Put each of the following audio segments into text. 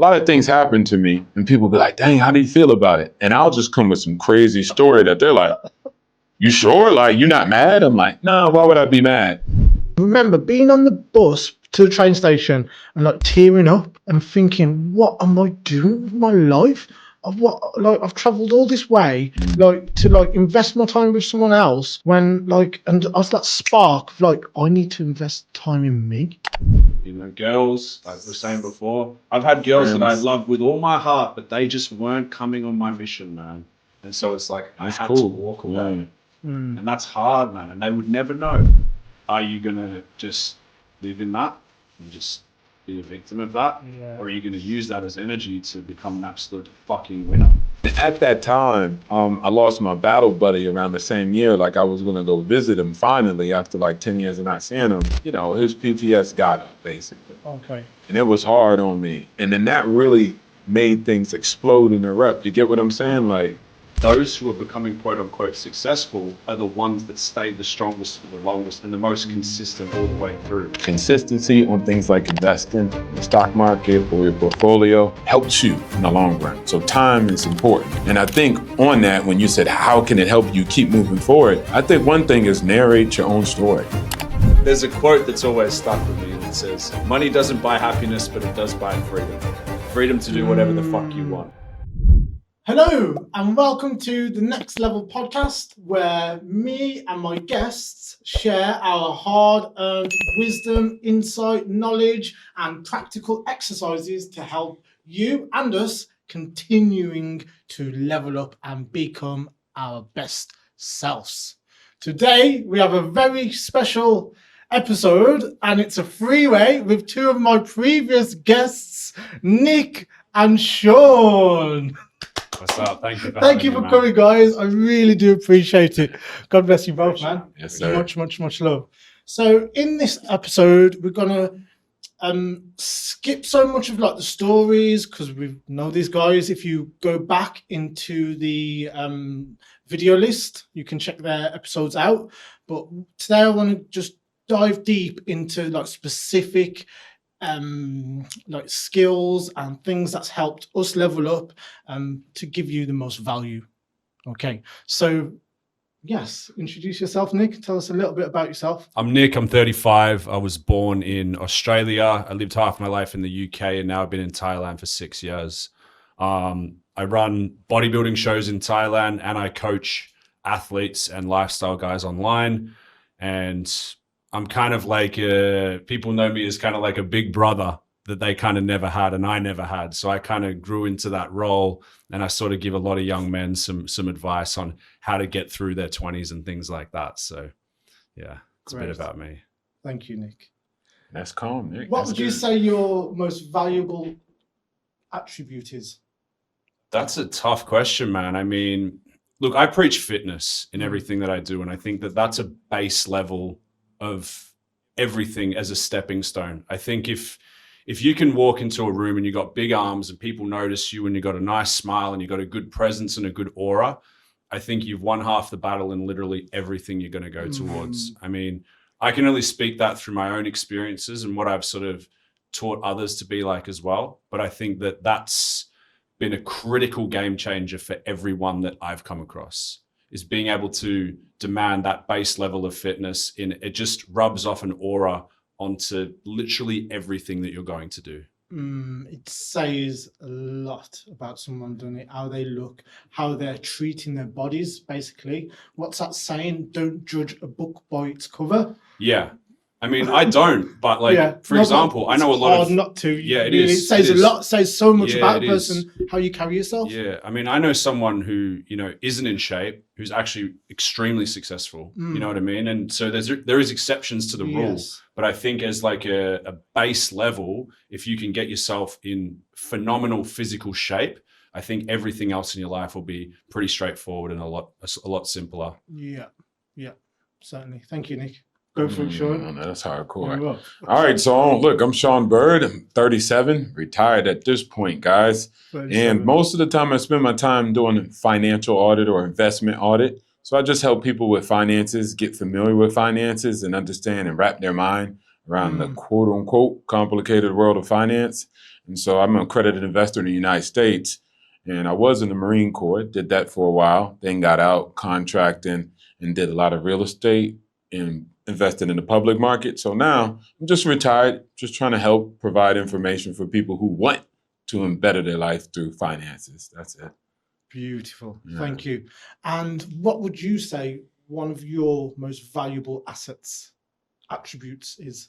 lot of things happen to me and people be like, dang, how do you feel about it? And I'll just come with some crazy story that they're like, you sure? Like, you're not mad? I'm like, no, why would I be mad? Remember being on the bus to the train station and like tearing up and thinking, what am I doing with my life? I've travelled all this way, like to like invest my time with someone else when like, and I was that spark of like, I need to invest time in me. You know, girls, like we were saying before, I've had girls that I love with all my heart, but they just weren't coming on my mission, man. And so it's like, I had to walk away. And that's hard, man. And they would never know. Are you going to just live in that and just be a victim of that? Yeah. Or are you going to use that as energy to become an absolute fucking winner? At that time, I lost my battle buddy around the same year. Like I was going to go visit him finally after like 10 years of not seeing him. You know, his PTSD got him basically. Okay. And it was hard on me. And then that really made things explode and erupt. You get what I'm saying? Like, those who are becoming quote unquote successful are the ones that stay the strongest for the longest and the most consistent all the way through. Consistency on things like investing, the stock market, or your portfolio helps you in the long run. So time is important. And I think on that, when you said, how can it help you keep moving forward? I think one thing is narrate your own story. There's a quote that's always stuck with me that says, money doesn't buy happiness, but it does buy freedom. Freedom to do whatever the fuck you want. Hello and welcome to the Next Level podcast, where me and my guests share our hard-earned wisdom, insight, knowledge and practical exercises to help you and us continuing to level up and become our best selves. Today we have a very special episode and it's a three-way with two of my previous guests, Nic and Sean. What's up? Thank you. Thank you for coming, guys. I really do appreciate it. God bless you both, man. Yes, sir. Much love. So in this episode, we're gonna skip so much of like the stories because we know these guys. If you go back into the video list, you can check their episodes out. But today I want to just dive deep into like specific like skills and things that's helped us level up to give you the most value. Okay, so yes, introduce yourself, Nic. Tell us a little bit about yourself. I'm Nic. I'm 35. I was born in Australia. I lived half my life in the UK and now I've been in Thailand for 6 years. I run bodybuilding shows in Thailand and I coach athletes and lifestyle guys online. And I'm kind of like, people know me as kind of like a big brother that they kind of never had and I never had. So I kind of grew into that role and I sort of give a lot of young men some advice on how to get through their 20s and things like that. So yeah, it's Great. A bit about me. Thank you, Nic. That's calm, Nic. What would you say your most valuable attribute is? That's a tough question, man. I mean, look, I preach fitness in everything that I do. And I think that that's a base level of everything as a stepping stone. I think if you can walk into a room and you got big arms and people notice you and you got a nice smile and you got a good presence and a good aura, I think you've won half the battle in literally everything you're going to go towards. I mean, I can only speak that through my own experiences and what I've sort of taught others to be like as well. But I think that that's been a critical game changer for everyone that I've come across, is being able to demand that base level of fitness. It just rubs off an aura onto literally everything that you're going to do. It says a lot about someone, doesn't it? How they look, how they're treating their bodies, basically. What's that saying? Don't judge a book by its cover. Yeah. I mean, I don't, but like, for example, I know a lot of... not to. Yeah, it really, is. It says a lot, says so much about a it person, how you carry yourself. Yeah. I mean, I know someone who, you know, isn't in shape, who's actually extremely successful. You know what I mean? And so there is exceptions to the rule, but I think as like a base level, if you can get yourself in phenomenal physical shape, I think everything else in your life will be pretty straightforward and a lot simpler. Yeah, certainly. Thank you, Nic. Go for it, Sean. No, that's hardcore. Well. All right, so look, I'm Sean Byrd. I'm 37, retired at this point, guys. 37. And most of the time I spend my time doing financial audit or investment audit. So I just help people with finances, get familiar with finances and understand and wrap their mind around the quote unquote complicated world of finance. And so I'm an accredited investor in the United States. And I was in the Marine Corps, did that for a while, then got out contracting and did a lot of real estate and invested in the public market. So now I'm just retired, just trying to help provide information for people who want to better their life through finances. That's it. Beautiful. Yeah. Thank you. And what would you say one of your most valuable attributes is?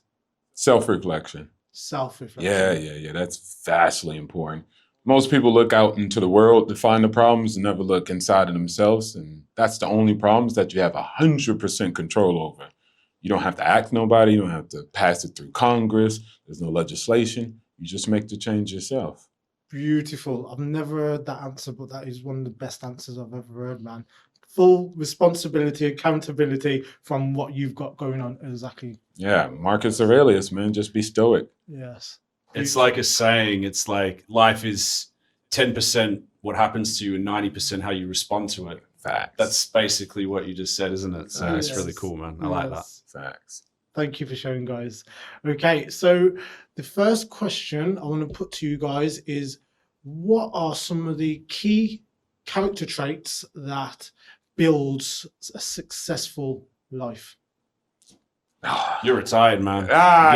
Self-reflection. Self-reflection. Yeah. That's vastly important. Most people look out into the world to find the problems and never look inside of themselves. And that's the only problems that you have 100% control over. You don't have to ask nobody. You don't have to pass it through Congress. There's no legislation. You just make the change yourself. Beautiful. I've never heard that answer, but that is one of the best answers I've ever heard, man. Full responsibility, accountability from what you've got going on. Exactly. Yeah. Marcus Aurelius, man, just be stoic. Yes. It's like a saying. It's like life is 10% what happens to you and 90% how you respond to it. Facts. That's basically what you just said, isn't it? So it's Yes. really cool, man. I like that. Facts. Thank you for sharing, guys. Okay, so the first question I want to put to you guys is, what are some of the key character traits that builds a successful life? You're retired, man.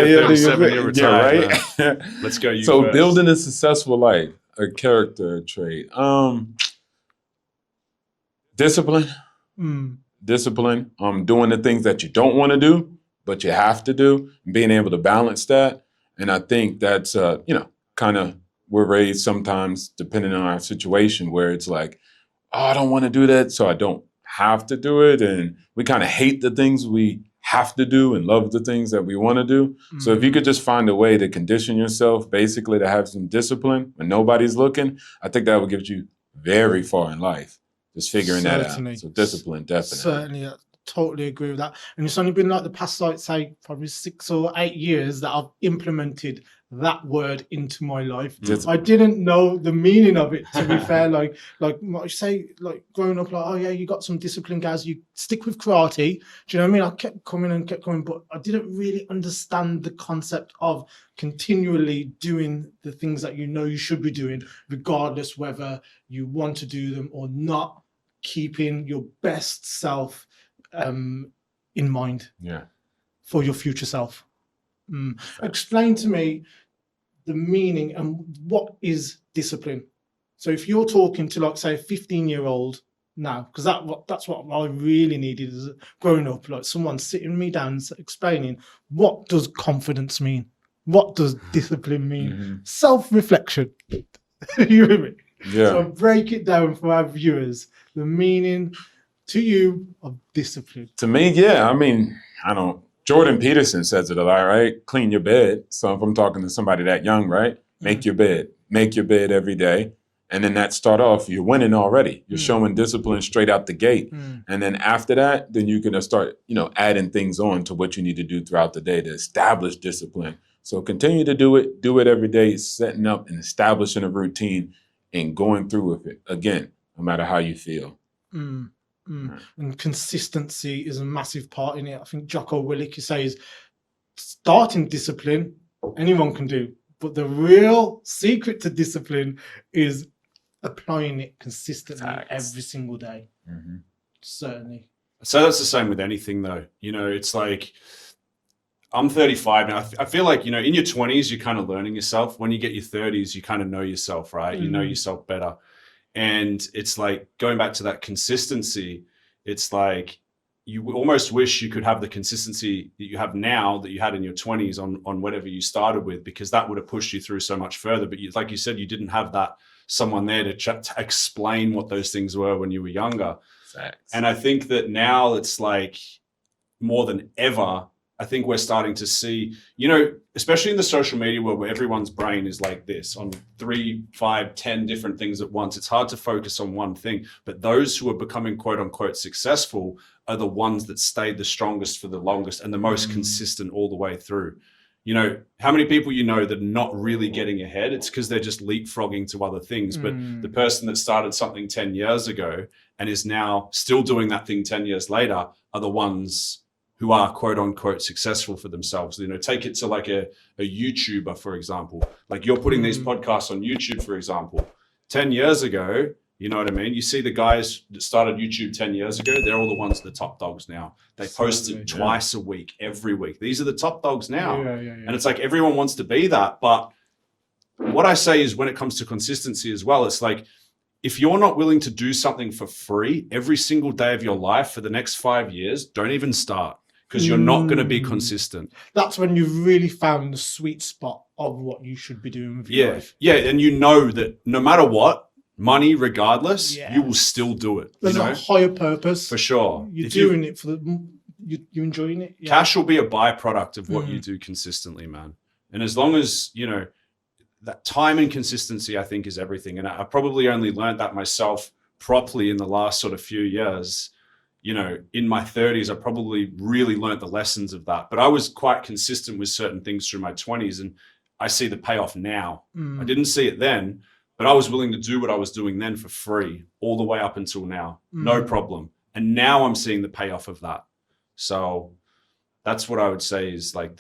You're 37, you're retired, right. Let's go. You So first. building a successful life, a character trait, discipline, discipline, doing the things that you don't want to do, but you have to do, and being able to balance that. And I think that's, kind of, we're raised sometimes depending on our situation where it's like, oh, I don't want to do that, so I don't have to do it. And we kind of hate the things we have to do and love the things that we want to do. So if you could just find a way to condition yourself, basically to have some discipline when nobody's looking, I think that would get you very far in life. Just figuring that out. So discipline, definitely. Certainly, I totally agree with that. And it's only been like the past, like, say, probably 6 or 8 years that I've implemented that word into my life. I didn't know the meaning of it, to be fair. Like what you say, like growing up, like, oh yeah, you got some discipline, guys, you stick with karate. Do you know what I mean? I kept coming, but I didn't really understand the concept of continually doing the things that you know you should be doing, regardless whether you want to do them or not, keeping your best self in mind for your future self. Explain to me the meaning and what is discipline. So if you're talking to, like, say, a 15-year-old now, because that's what I really needed as growing up, like someone sitting me down explaining, what does confidence mean? What does discipline mean? Self-reflection. You hear me? Yeah. So break it down for our viewers, the meaning to you of discipline. To me, yeah, I mean, I don't. Jordan Peterson says it a lot, right? Clean your bed. So if I'm talking to somebody that young, right? Make your bed. Make your bed every day. And then that start off, you're winning already. You're showing discipline straight out the gate. And then after that, then you're going to start, adding things on to what you need to do throughout the day to establish discipline. So continue to do it every day, setting up and establishing a routine and going through with it. Again, no matter how you feel. And consistency is a massive part in it. I think Jocko Willink says starting discipline anyone can do, but the real secret to discipline is applying it consistently every single day. Certainly. So that's the same with anything, though. It's like, I'm 35 now. I feel like, in your 20s, you're kind of learning yourself. When you get your 30s, you kind of know yourself, right? You know yourself better. And it's like, going back to that consistency, it's like you almost wish you could have the consistency that you have now that you had in your 20s on whatever you started with, because that would have pushed you through so much further. But like you said, you didn't have that someone there to explain what those things were when you were younger. Facts. And I think that now it's like more than ever, I think we're starting to see, especially in the social media world where everyone's brain is like this on 3, 5, 10 different things at once. It's hard to focus on one thing, but those who are becoming quote unquote successful are the ones that stayed the strongest for the longest and the most consistent all the way through. How many people that are not really getting ahead? It's because they're just leapfrogging to other things. But the person that started something 10 years ago and is now still doing that thing 10 years later are the ones who are quote unquote successful for themselves. You know, take it to like a YouTuber, for example. Like you're putting these podcasts on YouTube, for example. 10 years ago, you know what I mean? You see the guys that started YouTube 10 years ago, they're all the ones, the top dogs now. They post it twice a week, every week. These are the top dogs now. And it's like everyone wants to be that. But what I say is when it comes to consistency as well, it's like, if you're not willing to do something for free every single day of your life for the next 5 years, don't even start, because you're not going to be consistent. That's when you've really found the sweet spot of what you should be doing with your life. Yeah. And you know that no matter what, money regardless, you will still do it. There's a higher purpose. For sure. You're doing it for you're enjoying it. Yeah. Cash will be a byproduct of what you do consistently, man. And as long as, you know, that time and consistency, I think, is everything. And I probably only learned that myself properly in the last sort of few years. You know, in my 30s, I probably really learned the lessons of that. But I was quite consistent with certain things through my 20s, and I see the payoff now. I didn't see it then, but I was willing to do what I was doing then for free all the way up until now. No problem. And now I'm seeing the payoff of that. So that's what I would say is like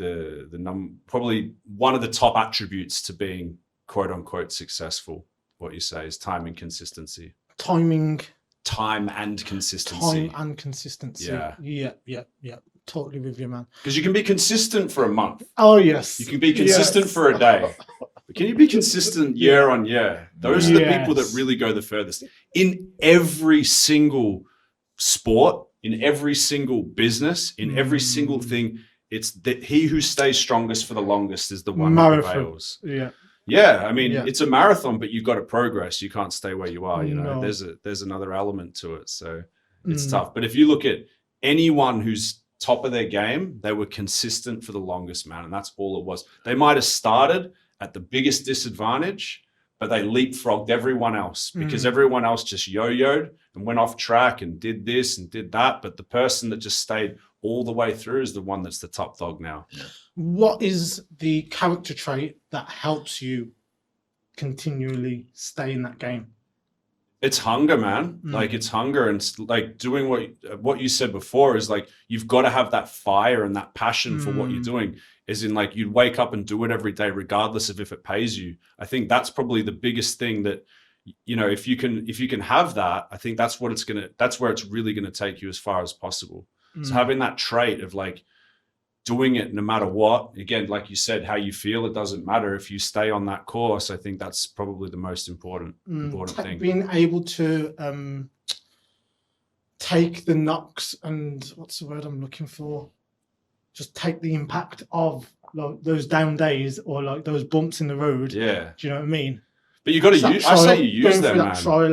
probably one of the top attributes to being quote unquote successful. What you say is time and consistency. Time and consistency. Yeah. Totally with you, man. Because you can be consistent for a month. Oh, yes. You can be consistent for a day. But can you be consistent year on year? Those are the people that really go the furthest. In every single sport, in every single business, in every single thing, it's that he who stays strongest for the longest is the one that prevails. Yeah, I mean, it's a marathon, but you've got to progress. You can't stay where you are. You know, there's another element to it, so it's tough. But if you look at anyone who's top of their game, they were consistent for the longest, man, and that's all it was. They might have started at the biggest disadvantage, but they leapfrogged everyone else because everyone else just yo-yoed and went off track and did this and did that. But the person that just stayed all the way through is the one that's the top dog now. What is the character trait that helps you continually stay in that game? It's hunger, man. Like it's hunger, and like doing what you said before is like, you've got to have that fire and that passion for what you're doing. Is in like, you'd wake up and do it every day, regardless of if it pays you. I think that's probably the biggest thing that, you know, if you can have that, I think that's where it's really going to take you as far as possible. So having that trait of like doing it no matter what, again, like you said, how you feel, it doesn't matter. If you stay on that course, I think that's probably the most important thing. Being able to take the knocks and what's the word I'm looking for? Just take the impact of like those down days or like those bumps in the road. Yeah. Do you know what I mean? But you got to use, I say you use them, man. Trial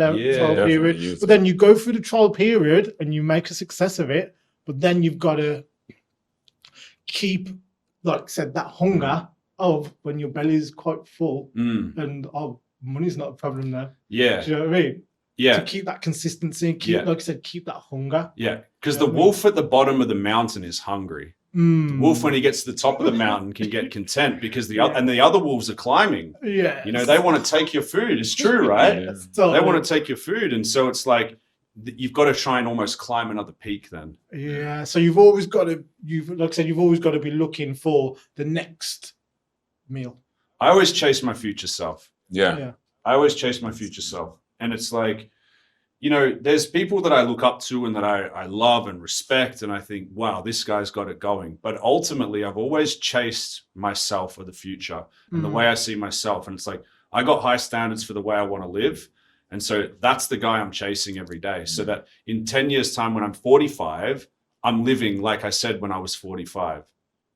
period. But then you go through the trial period and you make a success of it. But then you've got to keep, like I said, that hunger of when your belly is quite full and money's not a problem there. Yeah. Do you know what I mean? Yeah. To keep that consistency and keep, like I said, keep that hunger. Yeah. Because the wolf at the bottom of the mountain is hungry. The wolf, when he gets to the top of the mountain, can get content because the other wolves are climbing. Yeah. You know, they want to take your food. It's true, right? Yes, totally. They want to take your food. And so it's like, you've got to try and almost climb another peak then. Yeah. So you've always got to, like I said, you've always got to be looking for the next meal. I always chase my future self. Yeah. I always chase my future self. And it's like, you know, there's people that I look up to and that I love and respect. And I think, wow, this guy's got it going. But ultimately, I've always chased myself for the future and the way I see myself. And it's like, I got high standards for the way I want to live. And so that's the guy I'm chasing every day. So that in 10 years' time, when I'm 45, I'm living like I said when I was 45.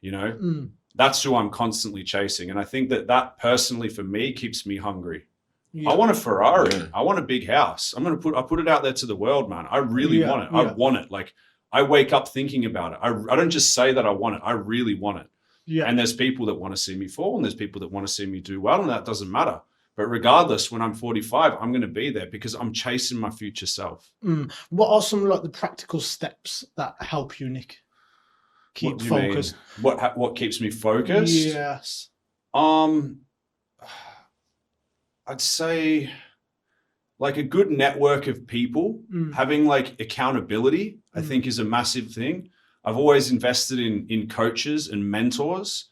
You know, that's who I'm constantly chasing. And I think that personally for me keeps me hungry. Yeah. I want a Ferrari. Yeah. I want a big house. I put it out there to the world, man. I really want it. I want it. Like I wake up thinking about it. I don't just say that I want it. I really want it. Yeah. And there's people that want to see me fall and there's people that want to see me do well, and that doesn't matter. But regardless, when I'm 45, I'm going to be there because I'm chasing my future self. What are some like the practical steps that help you, Nic? Keep focused. What keeps me focused? Yes. I'd say like a good network of people, having like accountability, I think is a massive thing. I've always invested in coaches and mentors,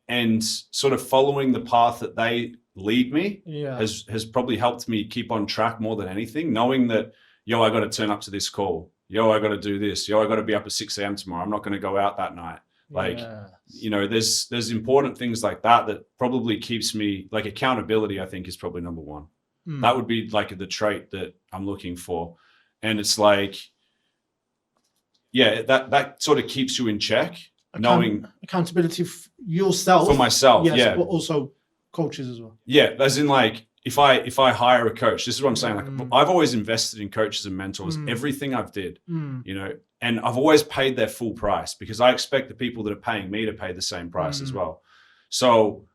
and sort of following the path that they lead me has probably helped me keep on track more than anything, knowing that, yo, I got to turn up to this call. Yo, I got to do this. Yo, I got to be up at 6 a.m. tomorrow. I'm not going to go out that night. Like, you know, there's important things like that probably keeps me, like, accountability, I think, is probably number one. That would be like the trait that I'm looking for. And it's like, yeah, that sort of keeps you in check, knowing accountability for yourself, for myself, yes, but also coaches as well. Yeah, as in, like, if I hire a coach, this is what I'm saying. Like, I've always invested in coaches and mentors, everything I've did, you know, and I've always paid their full price because I expect the people that are paying me to pay the same price as well. So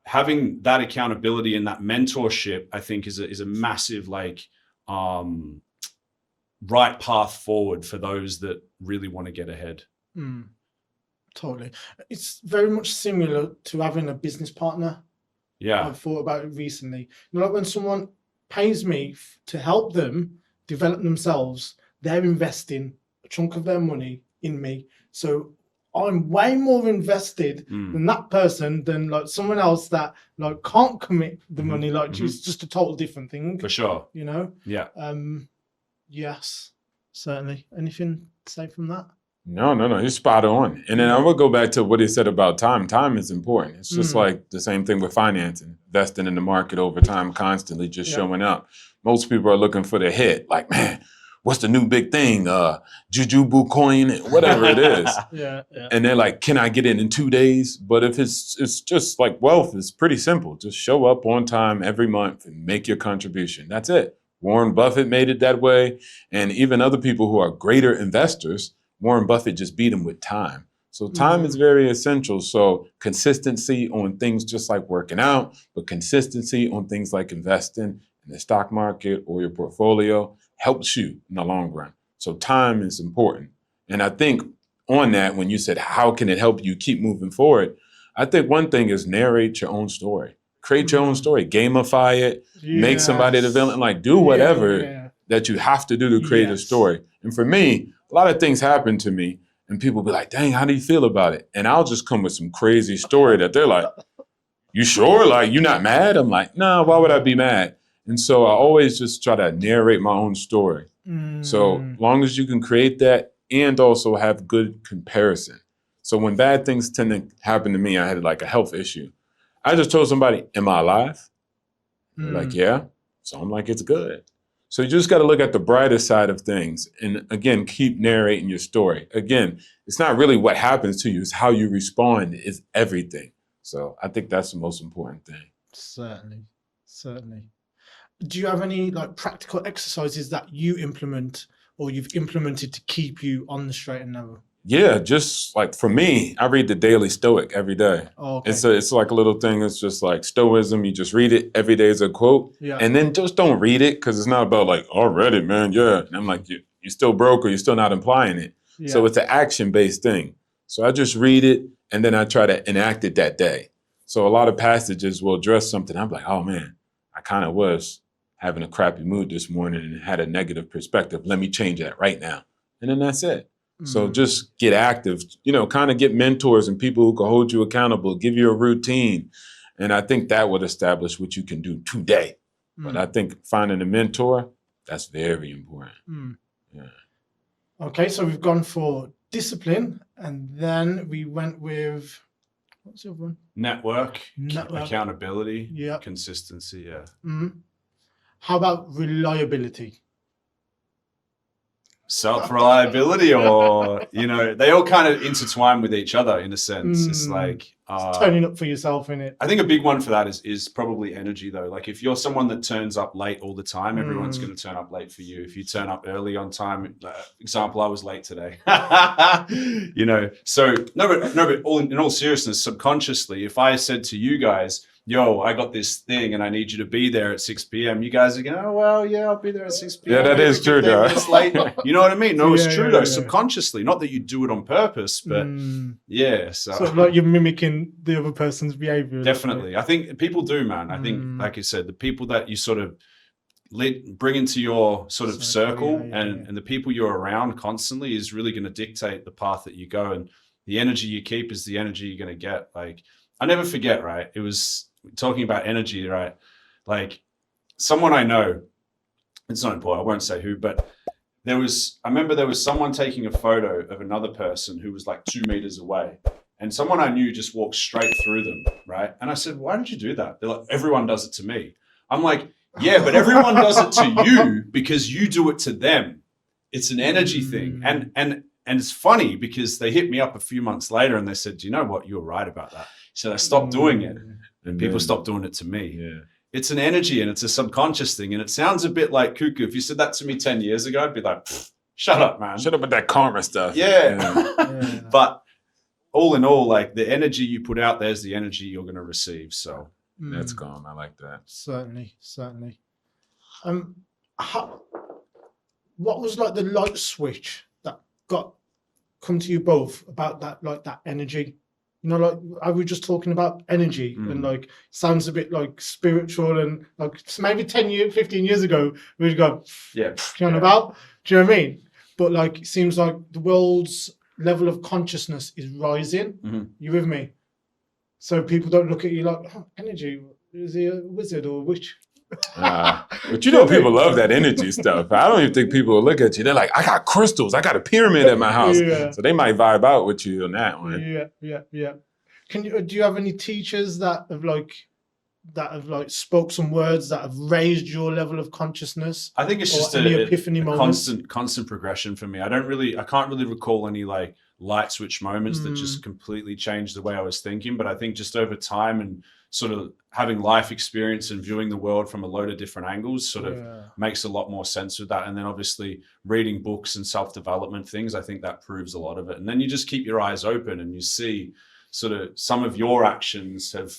having that accountability and that mentorship, I think is a massive, like, right path forward for those that really want to get ahead. Totally. It's very much similar to having a business partner. Yeah. I've thought about it recently. You know, like when someone pays me to help them develop themselves, they're investing a chunk of their money in me. So I'm way more invested than that person than, like, someone else that, like, can't commit the money. Like, it's just a total different thing. For sure. You know? Yeah. Yes, certainly. Anything to say from that? No, you're spot on. And then I will go back to what he said about time. Time is important. It's just like the same thing with financing, investing in the market over time, constantly just showing up. Most people are looking for the hit, like, man, what's the new big thing? Jujubu coin, whatever it is. And they're like, can I get it in 2 days? But if it's just like wealth, it's pretty simple. Just show up on time every month and make your contribution. That's it. Warren Buffett made it that way. And even other people who are greater investors, Warren Buffett just beat him with time. So time is very essential. So consistency on things just like working out, but consistency on things like investing in the stock market or your portfolio helps you in the long run. So time is important. And I think on that, when you said, how can it help you keep moving forward? I think one thing is narrate your own story. Create your own story, gamify it, make somebody the villain, like do whatever that you have to do to create a story. And for me, a lot of things happen to me and people be like, dang, how do you feel about it? And I'll just come with some crazy story that they're like, you sure? Like, you not mad? I'm like, no, why would I be mad? And so I always just try to narrate my own story. So long as you can create that and also have good comparison. So when bad things tend to happen to me, I had like a health issue. I just told somebody, am I alive? They're like, yeah. So I'm like, it's good. So you just got to look at the brighter side of things. And again, keep narrating your story. Again, it's not really what happens to you. It's how you respond is everything. So I think that's the most important thing. Certainly. Do you have any, like, practical exercises that you implement or you've implemented to keep you on the straight and narrow? Yeah, just like for me, I read the Daily Stoic every day. Oh, okay. It's like a little thing. It's just like Stoicism. You just read it. Every day is a quote. And then just don't read it because it's not about like, oh, I read it, man. Yeah. And I'm like, you're still broke or you're still not implying it. So it's an action-based thing. So I just read it and then I try to enact it that day. So a lot of passages will address something. I'm like, oh, man, I kind of was having a crappy mood this morning and had a negative perspective. Let me change that right now. And then that's it. So just get active, you know, kind of get mentors and people who can hold you accountable, give you a routine. And I think that would establish what you can do today. But I think finding a mentor, that's very important. Okay, so we've gone for discipline and then we went with, what's the other one? Network. Accountability, Yep. Consistency, yeah. How about reliability? Self-reliability, or, you know, they all kind of intertwine with each other in a sense. It's like turning up for yourself, innit? I think a big one for that is probably energy, though. Like if you're someone that turns up late all the time, everyone's going to turn up late for you. If you turn up early on time, example, I was late today. You know, so no, but in all seriousness, subconsciously, if I said to you guys, yo, I got this thing and I need you to be there at 6 p.m. You guys are going, oh, well, yeah, I'll be there at 6 p.m. Yeah, that is true, though. Late. You know what I mean? No, it's true, though, subconsciously. Not that you do it on purpose, but yeah. So like you're mimicking the other person's behavior. Definitely. I think people do, man. I think, like you said, the people that you sort of bring into your sort of circle yeah. and the people you're around constantly is really going to dictate the path that you go. And the energy you keep is the energy you're going to get. Like, I never forget, right? It was talking about energy, right? Like, someone I know, it's not important, I won't say who, but I remember there was someone taking a photo of another person who was like 2 meters away. And someone I knew just walked straight through them, right? And I said, why did you do that? They're like, everyone does it to me. I'm like, yeah, but everyone does it to you because you do it to them. It's an energy thing. And it's funny because they hit me up a few months later and they said, do you know what? You were right about that. He said, I stopped doing it. And people stopped doing it to me. Yeah. It's an energy and it's a subconscious thing. And it sounds a bit like cuckoo. If you said that to me 10 years ago, I'd be like, shut up, man. Shut up with that karma stuff. Yeah. But all in all, like the energy you put out there is the energy you're going to receive. So that's calm. I like that. Certainly. What was like the light switch that come to you both about that, like that energy? You know, like I was just talking about energy and like sounds a bit like spiritual and like maybe 10 years, 15 years ago, we'd go, about, do you know what I mean? But like, it seems like the world's level of consciousness is rising. You with me? So people don't look at you like, oh, energy, is he a wizard or a witch? But you know, people love that energy stuff. I don't even think people will look at you. They're like, I got crystals. I got a pyramid at my house. So they might vibe out with you on that one. Yeah. Do you have any teachers that have spoke some words that have raised your level of consciousness? I think it's just any epiphany moments? constant progression for me. I can't really recall any like light switch moments that just completely changed the way I was thinking. But I think just over time and sort of having life experience and viewing the world from a load of different angles sort of makes a lot more sense with that. And then obviously reading books and self-development things, I think that proves a lot of it. And then you just keep your eyes open and you see sort of some of your actions have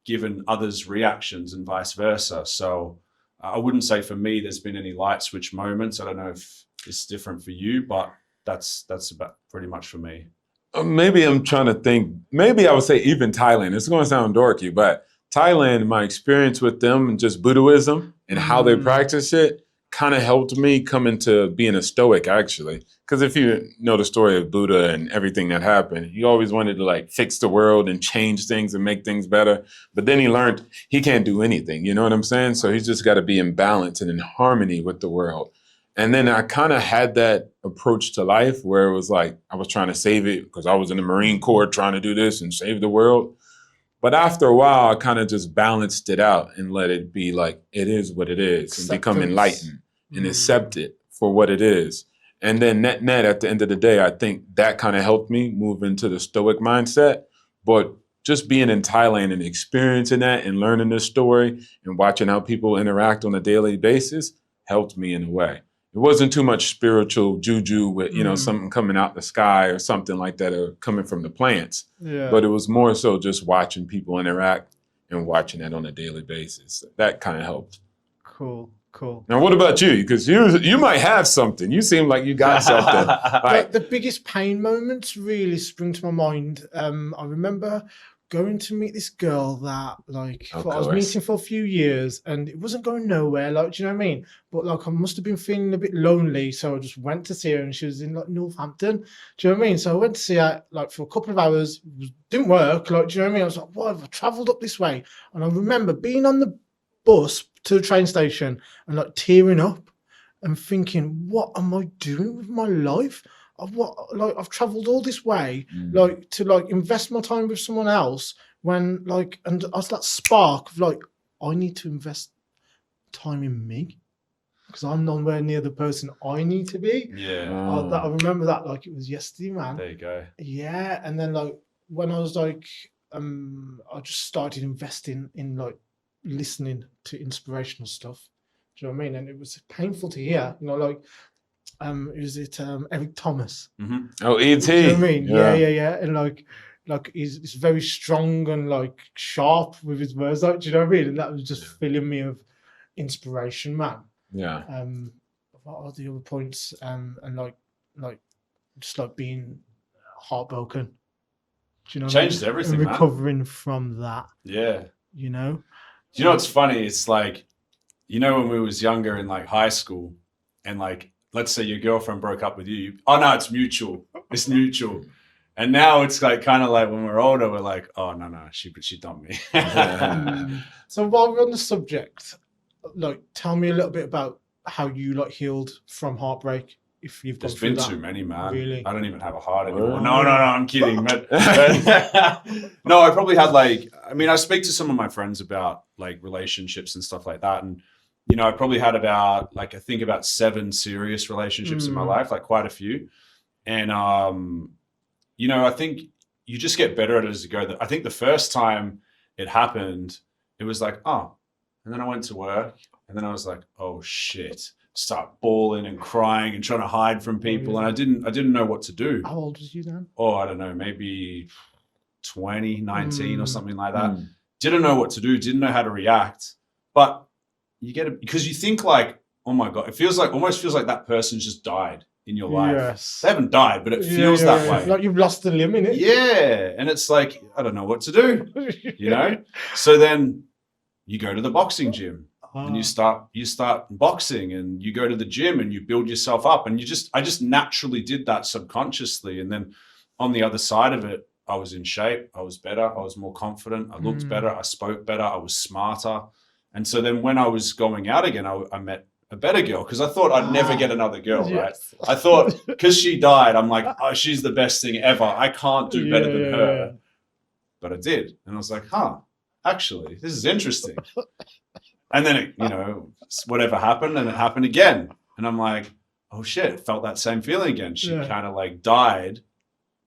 given others reactions and vice versa. So I wouldn't say for me there's been any light switch moments. I don't know if it's different for you, but that's about pretty much for me. Maybe I'm trying to think. Maybe I would say even Thailand. It's going to sound dorky, but Thailand, my experience with them and just Buddhism and how they practice it kind of helped me come into being a Stoic, actually. Because if you know the story of Buddha and everything that happened, he always wanted to like fix the world and change things and make things better. But then he learned he can't do anything. You know what I'm saying? So he's just got to be in balance and in harmony with the world. And then I kind of had that approach to life where it was like I was trying to save it because I was in the Marine Corps trying to do this and save the world. But after a while, I kind of just balanced it out and let it be like it is what it is and become enlightened and accept it for what it is. And then net at the end of the day, I think that kind of helped me move into the Stoic mindset. But just being in Thailand and experiencing that and learning this story and watching how people interact on a daily basis helped me in a way. It wasn't too much spiritual juju with, you know, something coming out the sky or something like that or coming from the plants. Yeah. But it was more so just watching people interact and watching that on a daily basis. That kind of helped. Cool. Now, what about you? Because you might have something. You seem like you got something. Like the biggest pain moments really spring to my mind. I remember going to meet this girl that I was meeting for a few years and it wasn't going nowhere, like, do you know what I mean? But like I must have been feeling a bit lonely, so I just went to see her and she was in like Northampton, do you know what I mean? So I went to see her like for a couple of hours, didn't work, like, do you know what I mean? I was like, what, I've travelled up this way. And I remember being on the bus to the train station and like tearing up and thinking, what am I doing with my life? I've traveled all this way, like to like invest my time with someone else when like, and I was that spark of like, I need to invest time in me because I'm nowhere near the person I need to be. I remember that like it was yesterday, man. There you go. Yeah. And then like when I was like, I just started investing in like listening to inspirational stuff. Do you know what I mean? And it was painful to hear, you know, like, is it Eric Thomas? Oh, E.T. Do you know what I mean? Yeah. And like he's very strong and like sharp with his words. Like, do you know what I mean? And that was just filling me of inspiration, man. Yeah. What are the other points? And like just like being heartbroken. Do you know? Changed everything. And recovering from that. Yeah. You know. Do you know what's funny? It's like you know, when we was younger in like high school and like, let's say your girlfriend broke up with you. Oh no, it's mutual. It's mutual. And now it's like kind of like when we're older, we're like, oh no, she dumped me. So while we're on the subject, like tell me a little bit about how you like healed from heartbreak. If you've There's been too many, man. Really? I don't even have a heart anymore. No, I'm kidding. But no, I probably had like, I mean, I speak to some of my friends about like relationships and stuff like that. And, you know, I probably had about like, I think about 7 serious relationships in my life, like quite a few. And, you know, I think you just get better at it as you go. I think the first time it happened, it was like, oh, and then I went to work and then I was like, oh shit. Start bawling and crying and trying to hide from people. And I didn't know what to do. How old was you then? Oh, I don't know, maybe 20, 19 or something like that. Didn't know what to do, didn't know how to react. But you get it because you think like, oh my God, it feels like, almost feels like that person's just died in your life. Yes. They haven't died, but it feels that way. Like you've lost a limb in it. Yeah. And it's like, I don't know what to do, you know? So then you go to the boxing gym. And you start boxing and you go to the gym and you build yourself up. And I just naturally did that subconsciously. And then on the other side of it, I was in shape. I was better. I was more confident. I looked better. I spoke better. I was smarter. And so then when I was going out again, I met a better girl because I thought I'd never get another girl, right? I thought because she died, I'm like, oh, she's the best thing ever. I can't do better than her. But I did. And I was like, actually, this is interesting. And then, you know, whatever happened and it happened again. And I'm like, oh shit, felt that same feeling again. She kind of like died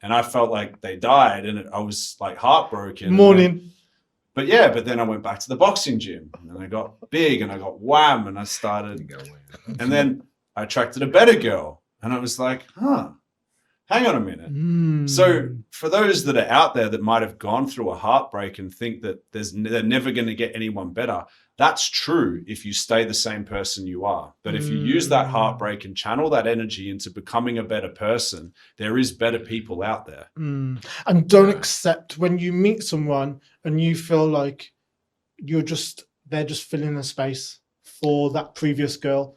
and I felt like they died and I was like heartbroken. Morning. But then I went back to the boxing gym and then I got big and I got wham and I started. And then I attracted a better girl and I was like, hang on a minute. So for those that are out there that might have gone through a heartbreak and think that they're never going to get anyone better, that's true if you stay the same person you are. But if you use that heartbreak and channel that energy into becoming a better person, there is better people out there. And don't accept when you meet someone and you feel like they're just filling a space for that previous girl.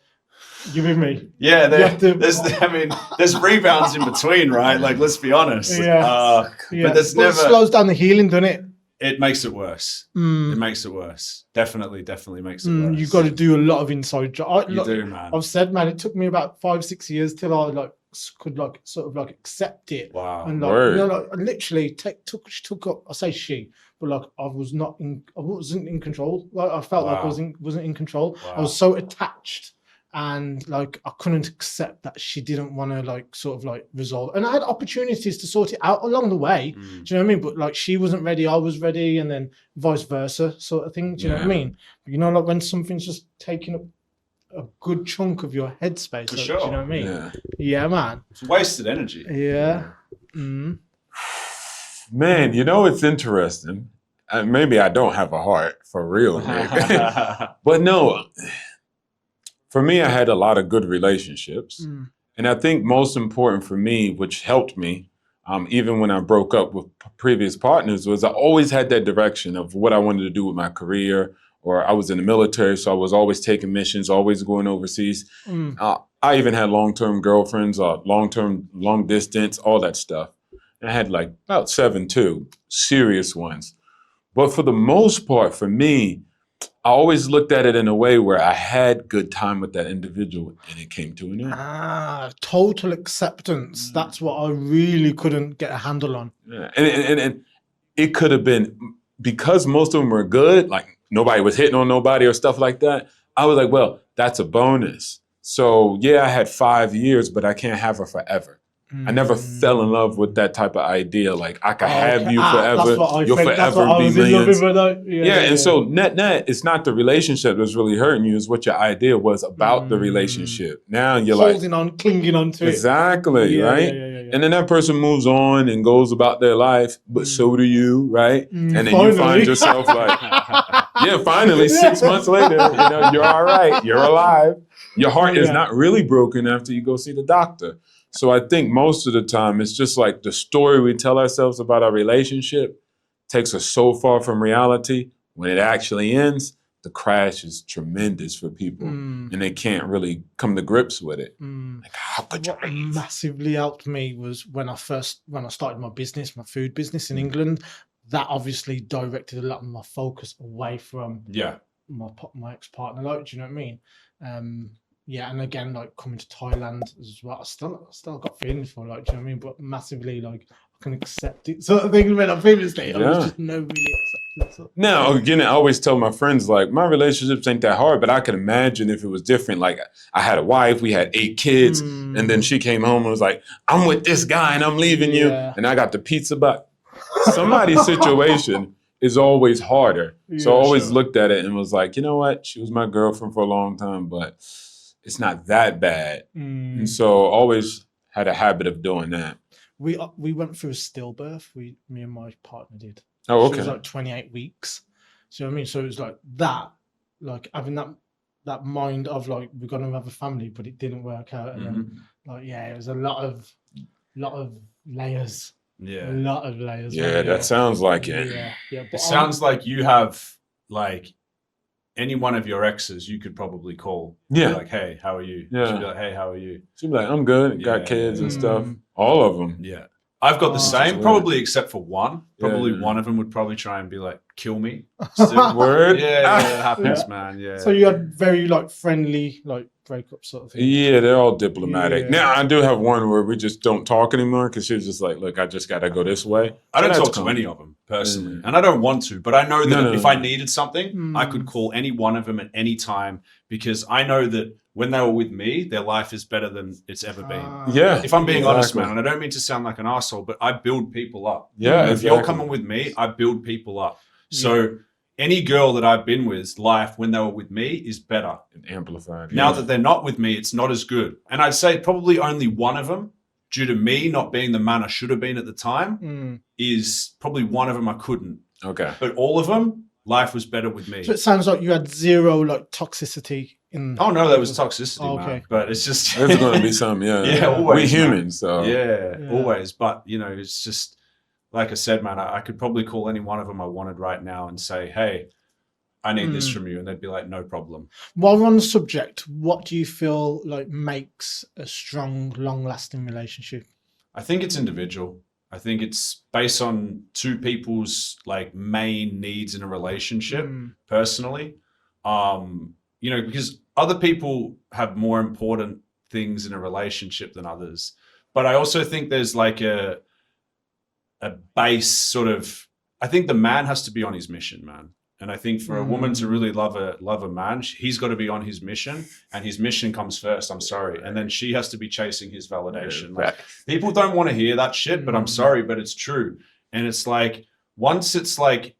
You with me? Yeah, there's rebounds in between, right? Like, let's be honest. But there's never. It slows down the healing, doesn't it? It makes it worse. It makes it worse. Definitely makes it worse. You've got to do a lot of inside job. You do, man. I've said, man, it took me about 5-6 years till I could sort of accept it. Wow. And I literally took up. I say she, but I wasn't in control. Like I felt like I wasn't in control. Wow. I was so attached. And I couldn't accept that she didn't want to resolve. And I had opportunities to sort it out along the way. Do you know what I mean? But she wasn't ready, I was ready, and then vice versa sort of thing. Do you know what I mean? But, when something's just taking up a good chunk of your headspace. For sure. Do you know what I mean? Yeah, man. It's wasted energy. Yeah. Man, it's interesting. Maybe I don't have a heart for real, but no. For me, I had a lot of good relationships. And I think most important for me, which helped me, even when I broke up with previous partners, was I always had that direction of what I wanted to do with my career. Or I was in the military, so I was always taking missions, always going overseas. I even had long-term girlfriends, long distance, all that stuff. And I had about 7 too, serious ones. But for the most part, for me, I always looked at it in a way where I had good time with that individual and it came to an end. Total acceptance. That's what I really couldn't get a handle on. Yeah. And it could have been because most of them were good, like nobody was hitting on nobody or stuff like that. I was like, well, that's a bonus. So yeah, I had 5 years, but I can't have her forever. I never fell in love with that type of idea. Like I could have you forever. You'll forever be millions. And so net, it's not the relationship that's really hurting you. It's what your idea was about the relationship. Now you're holding on, clinging on to it. Exactly, right? And then that person moves on and goes about their life, but so do you, right? And then you find yourself finally 6 months later, you're all right. You're alive. Your heart is not really broken after you go see the doctor. So I think most of the time it's just like the story we tell ourselves about our relationship takes us so far from reality. When it actually ends, the crash is tremendous for people, and they can't really come to grips with it. Like, how could you What leave? massively helped me was when I started my business, my food business in England. That obviously directed a lot of my focus away from my ex-partner. Like, do you know what I mean? And again, like coming to Thailand as well, I still got feelings for, like, do you know what I mean? But massively, like, I can accept it, sort of thing. When I previously, I was just no really acceptance. Now, again, I always tell my friends, like, my relationships ain't that hard, but I could imagine if it was different. Like, I had a wife, we had 8 kids, and then she came home and was like, I'm with this guy and I'm leaving you, and I got the pizza box. Somebody's situation is always harder. So I always looked at it and was like, you know what? She was my girlfriend for a long time, but it's not that bad. And so always had a habit of doing that. We went through a stillbirth. Me and my partner did. Oh, okay. She was like 28 weeks. So I mean, so it was like that, like having that mind of like, we're gonna have a family, but it didn't work out. And then, like, it was a lot of layers. Yeah. A lot of layers. Yeah, that sounds like it. Yeah. It sounds like you have, like, any one of your exes you could probably call. Yeah. Be like, hey, how are you? Yeah. She'd be like, hey, how are you? She'd be like, I'm good. Got kids and stuff. All of them. Yeah. I've got the same, probably except for one. Probably one of them would probably try and be like, kill me. Still. Word? Yeah, it happens, man. Yeah. So you had very like friendly like breakup sort of thing. Yeah, they're all diplomatic. Now, I do have one where we just don't talk anymore because she was just like, look, I just got to go this way. I don't talk to any of them personally, and I don't want to, but I know that if I needed something, I could call any one of them at any time, because I know that when they were with me, their life is better than it's ever been. Yeah. If I'm being honest, man, and I don't mean to sound like an asshole, but I build people up. Yeah. If you're coming with me, I build people up. So any girl that I've been with, life when they were with me is better. And amplified. Now that they're not with me, it's not as good. And I'd say probably only one of them, due to me not being the man I should have been at the time, is probably one of them I couldn't. Okay. But all of them, life was better with me. So it sounds like you had zero like toxicity in. Oh no, there was toxicity, okay. man. But it's just there's going to be some, yeah, always, we humans, so yeah, always. But you know, it's just like I said, man. I could probably call any one of them I wanted right now and say, "Hey, I need this from you," and they'd be like, "No problem." While we're on the subject, what do you feel like makes a strong, long-lasting relationship? I think it's individual. I think it's based on two people's like main needs in a relationship. Personally, you know, because other people have more important things in a relationship than others. But I also think there's like a base sort of. I think the man has to be on his mission, man. And I think for a woman to really love a man, he's got to be on his mission, and his mission comes first. I'm sorry. And then she has to be chasing his validation. Like, people don't want to hear that shit, but I'm sorry, but it's true. And it's like, once it's like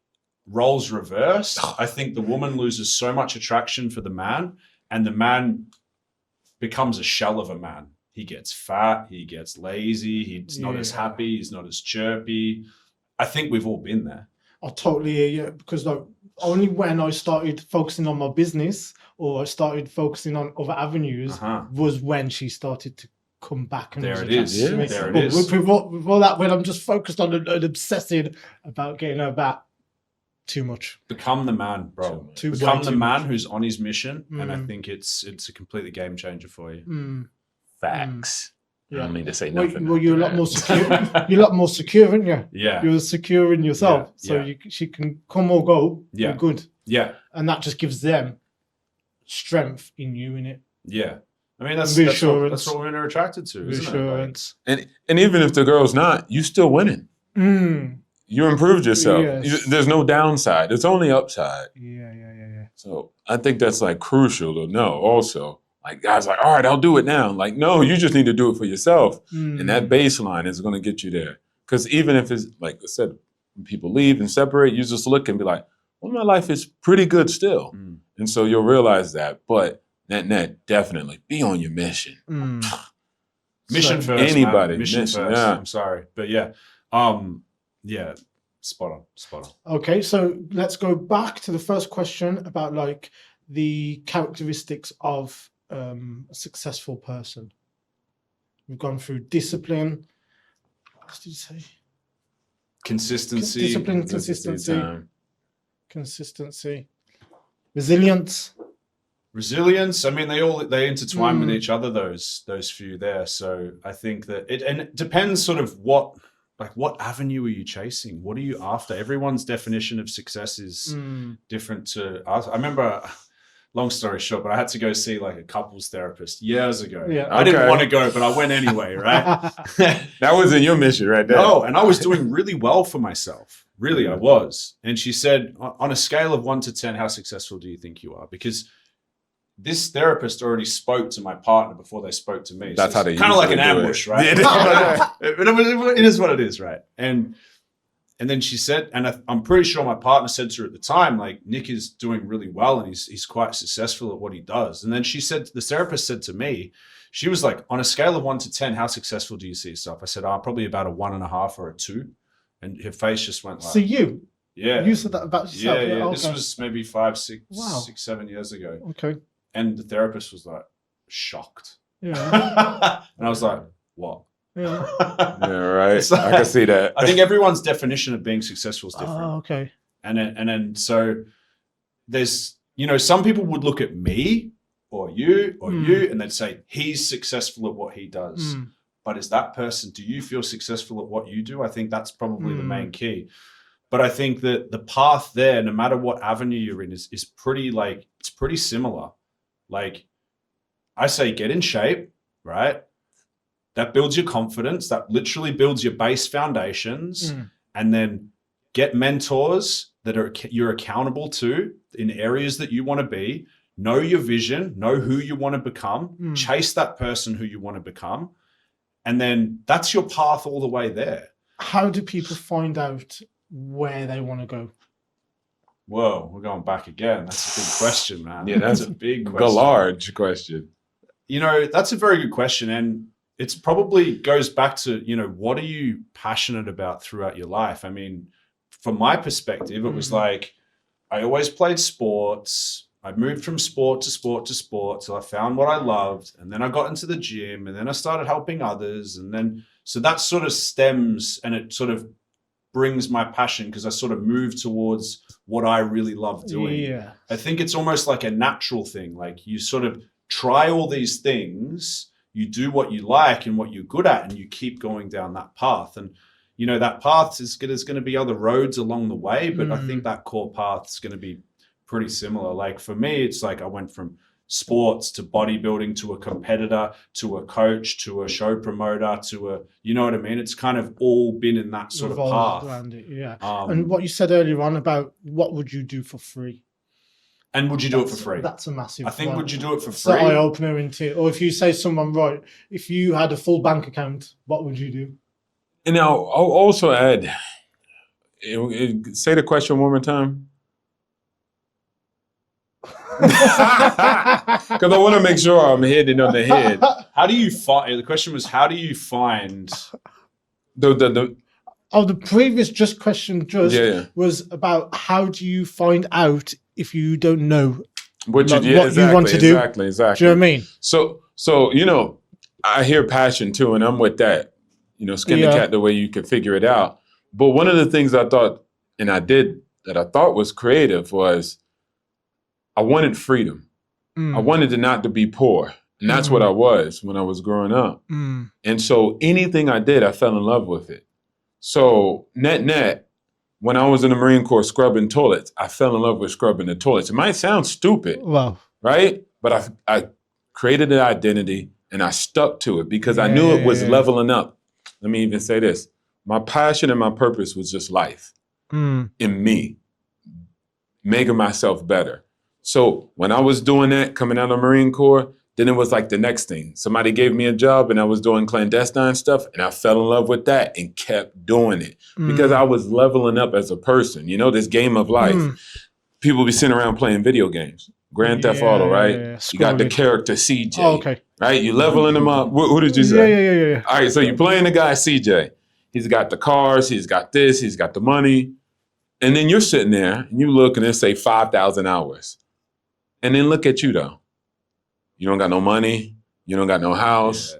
roles reversed, I think the woman loses so much attraction for the man, and the man becomes a shell of a man. He gets fat, he gets lazy, he's not as happy, he's not as chirpy. I think we've all been there. I totally hear you, because like only when I started focusing on my business, or I started focusing on other avenues, was when she started to come back. And there it is. Yeah, there it is. Before that, when I'm just focused on and obsessing about getting her back, too much. Become the man, bro. Become the man who's on his mission, and I think it's a completely game changer for you. Facts. I don't need to say nothing. Well, you're a lot more secure. You're a lot more secure, aren't you? Yeah. You're secure in yourself, so she can come or go. Yeah. You're good. Yeah. And that just gives them strength in you, innit? Yeah. I mean, that's what women are attracted to, reassurance. Isn't it? And even if the girl's not, you still winning. You improved yourself. Yes. There's no downside. It's only upside. Yeah. So I think that's like crucial to know also. Like, guys like, all right, I'll do it now. Like, no, you just need to do it for yourself. And that baseline is going to get you there. Because even if it's, like I said, when people leave and separate, you just look and be like, well, my life is pretty good still. And so you'll realize that. But net, definitely be on your mission. Mission first, anybody. Man. Mission first. Yeah. I'm sorry. But yeah. Yeah, spot on. Okay, so let's go back to the first question about like the characteristics of a successful person. We've gone through discipline. What did you say? Consistency. Discipline, consistency. Resilience. Resilience. I mean, they intertwine with each other. Those few there. So I think that it depends sort of what avenue are you chasing? What are you after? Everyone's definition of success is different to us. I remember, long story short, but I had to go see like a couples therapist years ago. Yeah. I didn't want to go, but I went anyway, right? That wasn't your mission right there. No, and I was doing really well for myself. Really, I was. And she said, on a scale of 1 to 10, how successful do you think you are? Because this therapist already spoke to my partner before they spoke to me. That's so how they kind of like an usually do ambush, it. right? Yeah. It is what it is, right? And then she said, and I'm pretty sure my partner said to her at the time, like, Nic is doing really well and he's quite successful at what he does. And then she said, the therapist said to me, she was like, on a scale of 1 to 10, how successful do you see yourself? I said, probably about a 1.5 or a 2. And her face just went like, So you you said that about yourself? Yeah. Okay. This was maybe 5, 6, Wow. 6, 7 years ago. Okay. And the therapist was like, shocked. Yeah. And I was like, what? Yeah. Yeah, right. So, I can see that. I think everyone's definition of being successful is different. Oh, okay. And then so there's, some people would look at me or you and they'd say, he's successful at what he does. But is that person, do you feel successful at what you do? I think that's probably the main key. But I think that the path there, no matter what avenue you're in, is pretty it's pretty similar. Like I say, get in shape, right? That builds your confidence. That literally builds your base foundations. And then get mentors that you're accountable to in areas that you want to be. Know your vision, know who you want to become, chase that person who you want to become. And then that's your path all the way there. How do people find out where they want to go? Whoa, we're going back again. That's a big question, man. Yeah, that's a big question. The large question. That's a very good question. And it's probably goes back to, what are you passionate about throughout your life? I mean, from my perspective, it was like, I always played sports. I moved from sport to sport to sport till I found what I loved. And then I got into the gym and then I started helping others. And then, so that sort of stems and it sort of brings my passion because I sort of move towards what I really love doing. Yeah. I think it's almost like a natural thing. Like you sort of try all these things, you do what you like and what you're good at, and you keep going down that path. And, that path is going to be other roads along the way, but I think that core path is going to be pretty similar. Like for me, it's like I went from sports to bodybuilding to a competitor to a coach to a show promoter to a, you know what I mean? It's kind of all been in that sort of path. Around it, yeah. Um, and what you said earlier on about what would you do for free? And would you do it for free? That's a massive I think, one. would you do it for It's the free? eye opener into, or if you say to someone, right, if you had a full bank account, what would you do? And I'll also add, say the question one more time. Because I want to make sure I'm hitting on the head. How do you find, the question was, how do you find The Oh, the previous question was about how do you find out if you don't know what like, you, what exactly, you want to do? Exactly. Do you know what I mean? So I hear passion too, and I'm with that. Skin the cat the way you can figure it out. But one of the things I thought, and I did, that I thought was creative was I wanted freedom. I wanted not to be poor. And that's what I was when I was growing up. And so anything I did, I fell in love with it. So net, when I was in the Marine Corps scrubbing toilets, I fell in love with scrubbing the toilets. It might sound stupid, Wow. right? But I created an identity and I stuck to it because I knew it was leveling up. Let me even say this. My passion and my purpose was just life in me, making myself better. So when I was doing that, coming out of the Marine Corps, then it was like the next thing. Somebody gave me a job and I was doing clandestine stuff and I fell in love with that and kept doing it because I was leveling up as a person. This game of life. People be sitting around playing video games. Grand Theft Auto, right? Yeah. You got the character CJ, Oh, okay. right? You leveling them up. Who did you say? Yeah. All right, so you're playing the guy CJ. He's got the cars, he's got this, he's got the money. And then you're sitting there and you look and it say 5,000 hours. And then look at you though. You don't got no money. You don't got no house.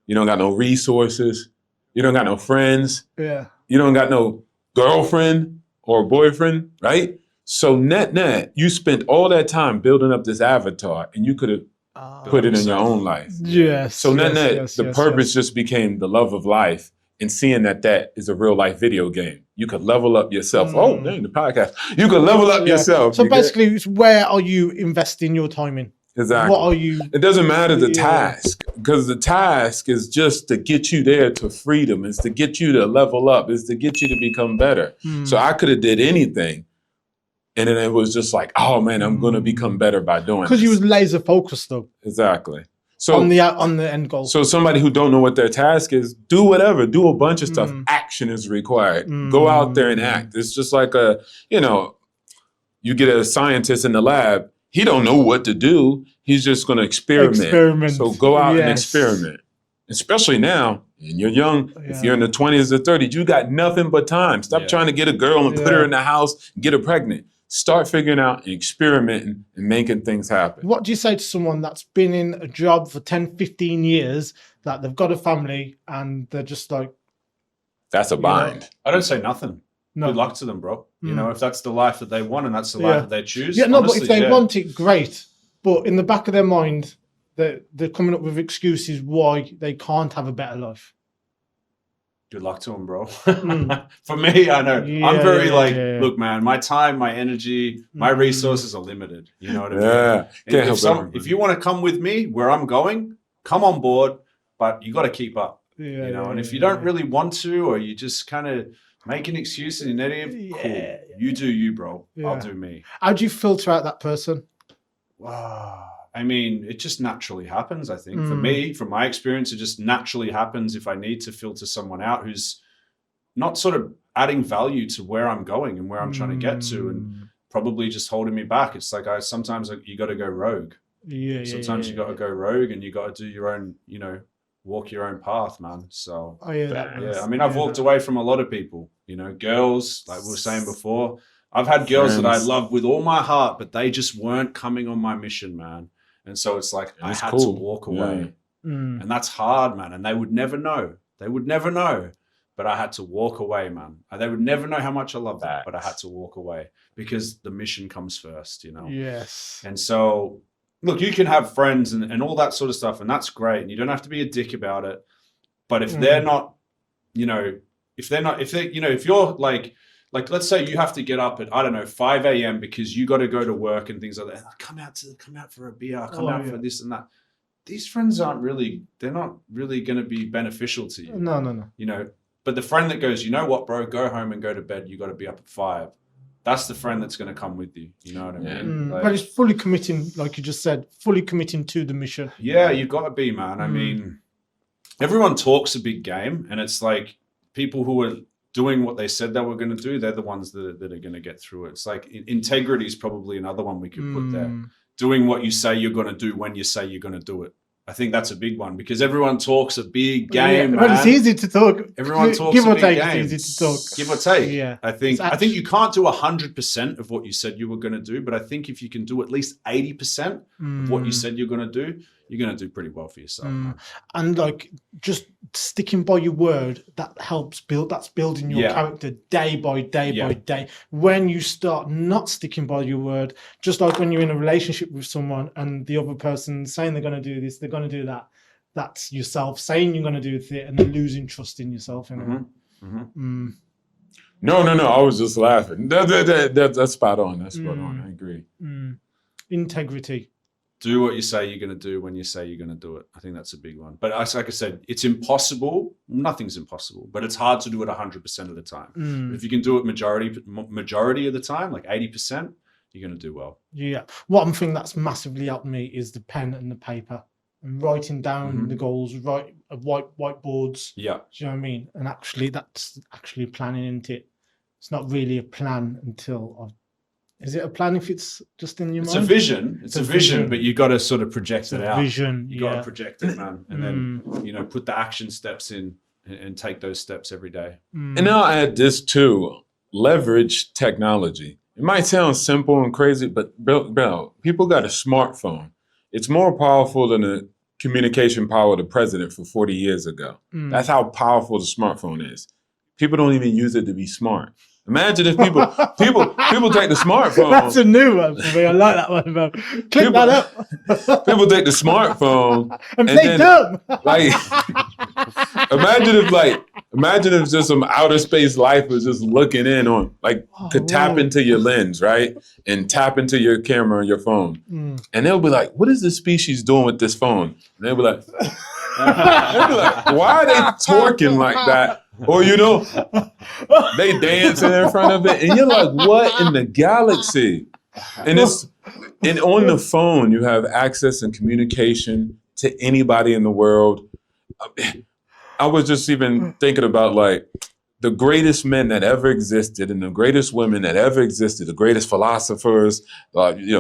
You don't got no resources. You don't got no friends. Yeah. You don't got no girlfriend or boyfriend, right? So net, you spent all that time building up this avatar, and you could have put it in your own life. Yes. So net, the purpose just became the love of life, and seeing that is a real life video game. You could level up yourself. Oh, dang, the podcast. You could level up yourself. So basically, it's where are you investing your time in? Exactly. What are you? It doesn't matter the task, because the task is just to get you there to freedom. It's to get you to level up. It's to get you to become better. So I could have did anything, and then it was just like, oh man, I'm going to become better by doing this. Because you was laser focused though. Exactly. So on the end goal. So somebody who don't know what their task is, do whatever, do a bunch of stuff. Action is required. Go out there and act. It's just like you get a scientist in the lab. He don't know what to do. He's just going to experiment. So go out and experiment. Especially now, and you're young. If you're in the 20s or 30s, you got nothing but time. Stop trying to get a girl and put her in the house and get her pregnant. Start figuring out and experimenting and making things happen. What do you say to someone that's been in a job for 10, 15 years, that they've got a family and they're just like... That's a bind. I don't say nothing. No. Good luck to them, bro. You know, if that's the life that they want and that's the life that they choose. Yeah, no, honestly, but if they want it, great. But in the back of their mind, they're coming up with excuses why they can't have a better life. Good luck to them, bro. For me, I know. I'm very look, man, my time, my energy, my resources are limited. You know what I mean? Yeah. If you want to come with me where I'm going, come on board, but you got to keep up. You know, and if you don't really want to, or you just kind of making excuses and cool. You do you, bro. I'll do me. How do you filter out that person? Wow. I mean, it just naturally happens, I think. For me, from my experience, it just naturally happens if I need to filter someone out who's not sort of adding value to where I'm going and where I'm trying to get to, and probably just holding me back. It's like sometimes you got to go rogue. Sometimes you got to go rogue, and you got to do your own, walk your own path, man. So I mean, I've walked away from a lot of people, girls, like we were saying before. I've had girls that I love with all my heart, but they just weren't coming on my mission, man. And so it's like I had to walk away. And that's hard, man. And they would never know. They would never know. But I had to walk away, man. They would never know how much I love that, but I had to walk away because the mission comes first, Yes. And so, look, you can have friends and all that sort of stuff, and that's great. And you don't have to be a dick about it. But if they're not, if you're like, let's say you have to get up at, I don't know, 5 a.m. because you got to go to work and things like that. Come out for a beer, come out for this and that. These friends they're not really going to be beneficial to you. No. But the friend that goes, you know what, bro, go home and go to bed. You got to be up at 5. That's the friend that's going to come with you. You know what I mean? But it's fully committing, like you just said, fully committing to the mission. Yeah, you've got to be, man. I mean, everyone talks a big game, and it's like people who are doing what they said they were going to do, they're the ones that are going to get through it. It's like integrity is probably another one we could put there. Doing what you say you're going to do when you say you're going to do it. I think that's a big one because everyone talks a big game, man. But it's easy to talk. Everyone talks give a or big take, game. it's easy to talk. Give or take. Yeah. I think you can't do 100% of what you said you were going to do, but I think if you can do at least 80% of what you said you're going to do, you're going to do pretty well for yourself. And like just sticking by your word, that helps build. That's building your character day by day by day. When you start not sticking by your word, just like when you're in a relationship with someone and the other person saying they're going to do this, they're going to do that. That's yourself saying you're going to do it and then losing trust in yourself. No. I was just laughing. That's spot on. That's spot on. I agree. Integrity. Do what you say you're going to do when you say you're going to do it. I think that's a big one. But like I said, it's impossible. Nothing's impossible, but it's hard to do it 100% of the time. If you can do it majority of the time, like 80%, you're going to do well. Yeah. One thing that's massively helped me is the pen and the paper and writing down the goals, whiteboards. Yeah. Do you know what I mean? And actually, that's actually planning, isn't it? It's not really a plan until Is it a plan if it's just in your mind? It's a vision. It's a vision, but you got to sort of project it out. Vision. You got to project it, man, and then put the action steps in and take those steps every day. And I'll add this too: leverage technology. It might sound simple and crazy, but bro, people got a smartphone. It's more powerful than the communication power of the president for 40 years ago. That's how powerful the smartphone is. People don't even use it to be smart. Imagine if people take the smartphone. That's a new one for me. I like that one, bro. Click that up. People take the smartphone and play dumb. Like, imagine if just some outer space life was just looking in on, like, could tap into your lens, right? And tap into your camera on your phone. And they'll be like, what is this species doing with this phone? And they'll be like, why are they twerking like that? Or, you know, they dancing in front of it. And you're like, what in the galaxy? And on the phone, you have access and communication to anybody in the world. I was just even thinking about, like, the greatest men that ever existed and the greatest women that ever existed, the greatest philosophers,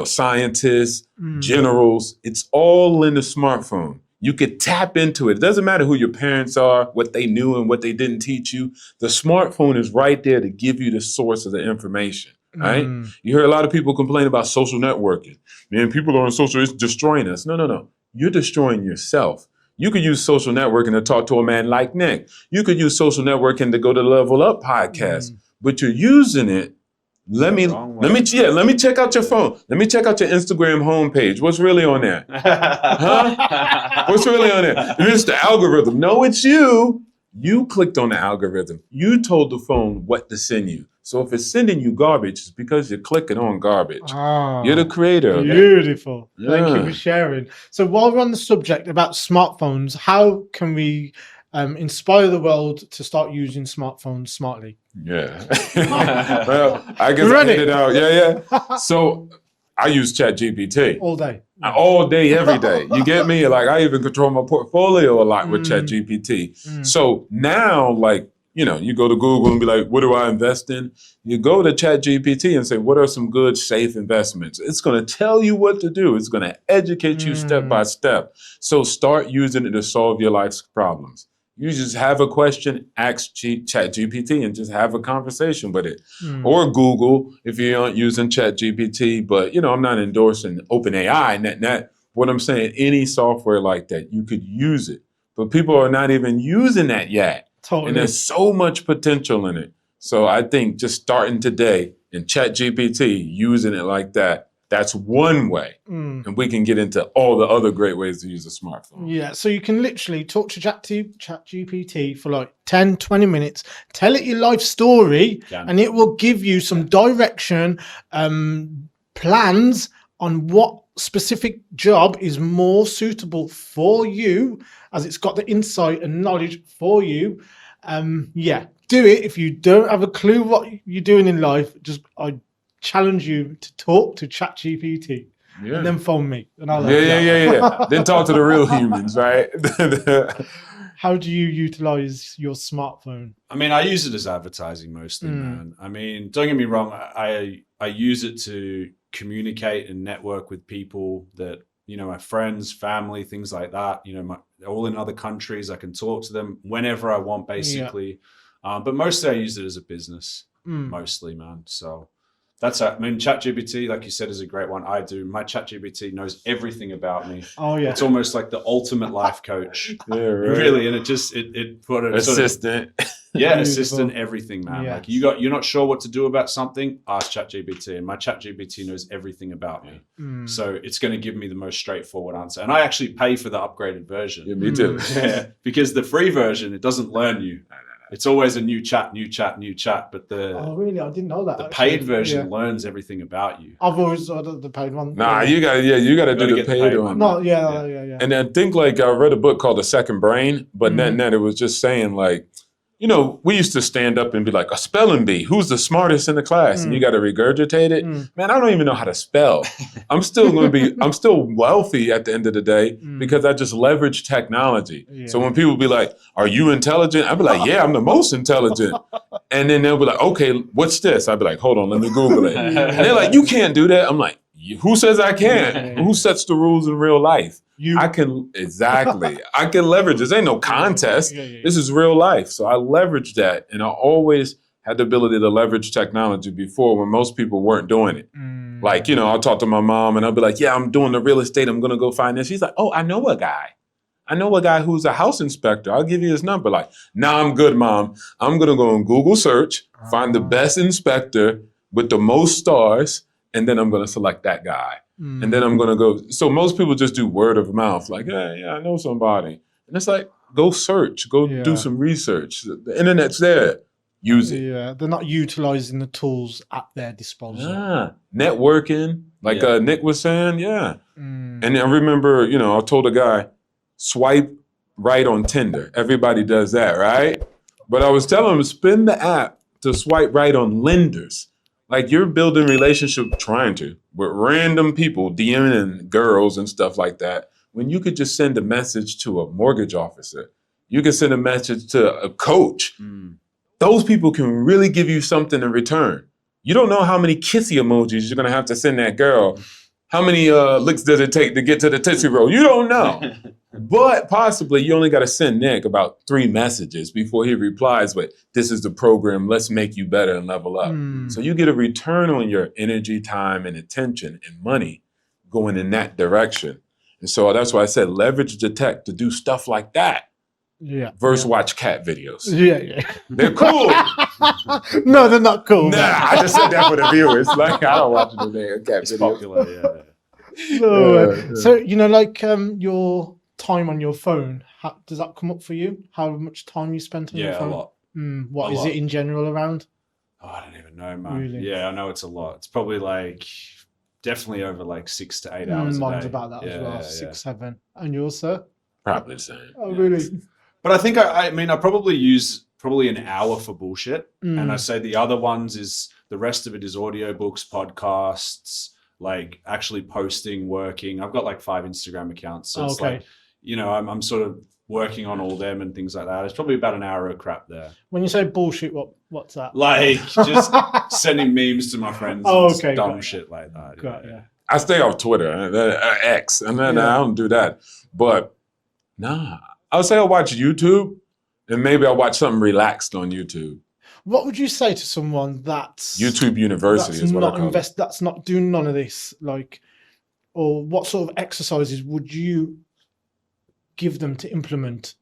scientists, generals, it's all in the smartphone. You could tap into it. It doesn't matter who your parents are, what they knew and what they didn't teach you. The smartphone is right there to give you the source of the information, right? You hear a lot of people complain about social networking. Man, people are on social, it's destroying us. No. You're destroying yourself. You could use social networking to talk to a man like Nick. You could use social networking to go to the Level Up podcast, but you're using it. Let me check out your phone. Let me check out your Instagram homepage. What's really on there? Huh? What's really on there? It's the algorithm. No, it's you. You clicked on the algorithm. You told the phone what to send you. So if it's sending you garbage, it's because you're clicking on garbage. You're the creator. Beautiful. Thank you for sharing. So while we're on the subject about smartphones, how can we inspire the world to start using smartphones smartly? Yeah. Well, I guess I hit it out. Yeah. So I use ChatGPT. All day. All day, every day. You get me? Like, I even control my portfolio a lot with ChatGPT. So now, like, you go to Google and be like, what do I invest in? You go to ChatGPT and say, what are some good, safe investments? It's going to tell you what to do. It's going to educate you step by step. So start using it to solve your life's problems. You just have a question, ask ChatGPT and just have a conversation with it. Or Google if you aren't using ChatGPT. But, I'm not endorsing OpenAI, what I'm saying, any software like that, you could use it. But people are not even using that yet. Totally. And there's so much potential in it. So I think just starting today in ChatGPT, using it like that, that's one way. And we can get into all the other great ways to use a smartphone. Yeah, so you can literally talk to ChatGPT for like 10, 20 minutes, tell it your life story, and it will give you some direction, plans on what specific job is more suitable for you, as it's got the insight and knowledge for you. Do it. If you don't have a clue what you're doing in life, I challenge you to talk to ChatGPT and then phone me. And I'll Then talk to the real humans, right? How do you utilize your smartphone? I mean, I use it as advertising mostly, man. I mean, don't get me wrong. I use it to communicate and network with people that, my friends, family, things like that, all in other countries. I can talk to them whenever I want, basically. But mostly I use it as a business, mostly, man. So ChatGPT, like you said, is a great one. My ChatGPT knows everything about me. Oh yeah. It's almost like the ultimate life coach. Yeah, right. Really. And it put a assistant. Assistant, everything, man. Yes. Like you're not sure what to do about something, ask ChatGPT, and my ChatGPT knows everything about me. So it's going to give me the most straightforward answer. And I actually pay for the upgraded version. Yeah, me too. Because the free version, it doesn't learn you. It's always a new chat. But oh really? I didn't know that. The paid version learns everything about you. I've always ordered the paid one. Nah, you gotta do the paid one. No, yeah. And I think, like, I read a book called The Second Brain, but it was just saying, like, we used to stand up and be like, a spelling bee, who's the smartest in the class? And you got to regurgitate it. Man, I don't even know how to spell. I'm still wealthy at the end of the day because I just leverage technology. Yeah. So when people be like, are you intelligent? I'd be like, yeah, I'm the most intelligent. And then they'll be like, okay, what's this? I'd be like, hold on, let me Google it. And they're like, you can't do that. I'm like, who says I can't? Who sets the rules in real life? I can leverage. This ain't no contest. This is real life. So I leverage that. And I always had the ability to leverage technology before when most people weren't doing it. Like, I'll talk to my mom and I'll be like, yeah, I'm doing the real estate. I'm going to go find this. She's like, oh, I know a guy. I know a guy who's a house inspector. I'll give you his number. Like, nah, I'm good, mom. I'm going to go on Google search, find the best inspector with the most stars, and then I'm going to select that guy. And then I'm going to go. So most people just do word of mouth. Like, yeah, I know somebody. And it's like, go search, go do some research. The internet's there. Use it. Yeah, they're not utilizing the tools at their disposal. Networking, like Nick was saying, And I remember, I told a guy, swipe right on Tinder. Everybody does that, right? But I was telling him, spin the app to swipe right on lenders. Like you're building relationship, with random people, DMing girls and stuff like that, when you could just send a message to a mortgage officer. You could send a message to a coach. Those people can really give you something in return. You don't know how many kissy emojis you're going to have to send that girl. How many licks does it take to get to the Tootsie Roll? You don't know. But possibly you only got to send Nick about 3 messages before he replies with, this is the program, let's make you better and level up. So you get a return on your energy, time, and attention and money going in that direction. And so that's why I said leverage the tech to do stuff like that. Versus watch cat videos. They're cool. No, they're not cool. Nah, I just said that for the viewers. Like, I don't watch the damn cat videos. Popular, So, like your time on your phone, does that come up for you? How much time you spent on your phone? Yeah, a lot. What is it in general around? Oh, I don't even know, man. Really? Yeah, I know it's a lot. It's probably definitely over 6 to 8 hours Mine's a day. about that as well, 6, 7. And yours, sir? Probably the same. Oh, really? But I think I probably use an hour for bullshit. And I say the other ones is the rest of it is audiobooks, podcasts, like actually posting, working. I've got 5 Instagram accounts. So it's I'm sort of working on all them and things like that. It's probably about an hour of crap there. When you say bullshit, what's that? Just sending memes to my friends and dumb shit like that. I stay off Twitter, X, and then I don't do that. But nah. I'll say I'll watch YouTube, and maybe I'll watch something relaxed on YouTube. What would you say to someone that's YouTube University is what I call it. That's not doing none of this, or what sort of exercises would you give them to implement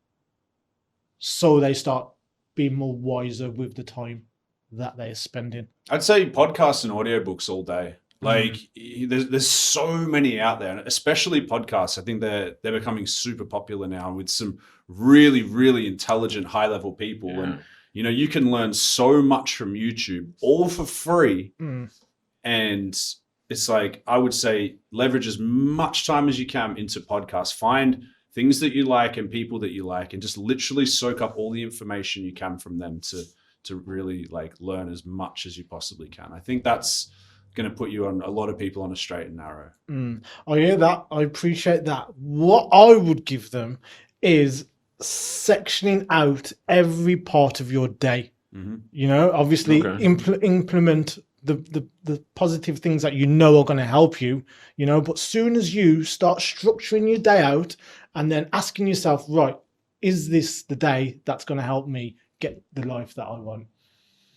so they start being more wiser with the time that they're spending? I'd say podcasts and audiobooks all day. There's so many out there, and especially podcasts. I think they're becoming super popular now with some really, really intelligent, high-level people. And, you can learn so much from YouTube, all for free. And it's I would say leverage as much time as you can into podcasts. Find things that you like and people that you like, and just literally soak up all the information you can from them to really learn as much as you possibly can. I think that's going to put you on a lot of people on a straight and narrow. I hear that. I appreciate that. What I would give them is sectioning out every part of your day. Obviously implement the positive things that are going to help you, but soon as you start structuring your day out and then asking yourself, right, is this the day that's going to help me get the life that I want?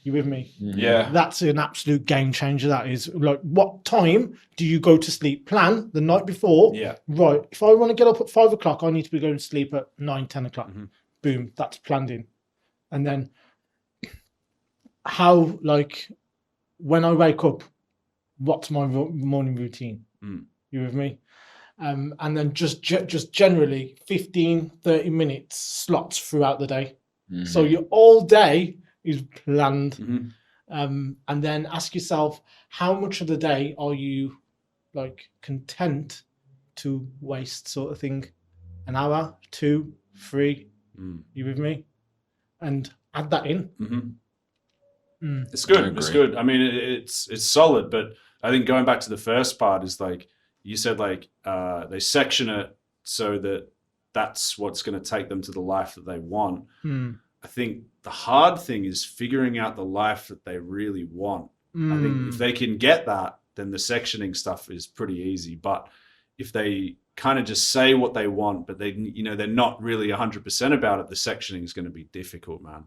You with me? Yeah. That's an absolute game changer. That is what time do you go to sleep? Plan the night before. Yeah. Right. If I want to get up at 5 o'clock, I need to be going to sleep at 9, 10 o'clock. Boom. That's planned in. And then how, when I wake up, what's my morning routine? You with me? And then just generally 15, 30 minutes slots throughout the day. So your all day is planned. And then ask yourself, how much of the day are you content to waste, sort of thing? An hour, 2, 3. You with me? And add that in. It's good. It's good. I mean, it's solid, but I think going back to the first part is you said, they section it so that that's what's going to take them to the life that they want. I think the hard thing is figuring out the life that they really want. I think if they can get that, then the sectioning stuff is pretty easy. But if they kind of just say what they want, but they're not really 100% about it, the sectioning is going to be difficult, man,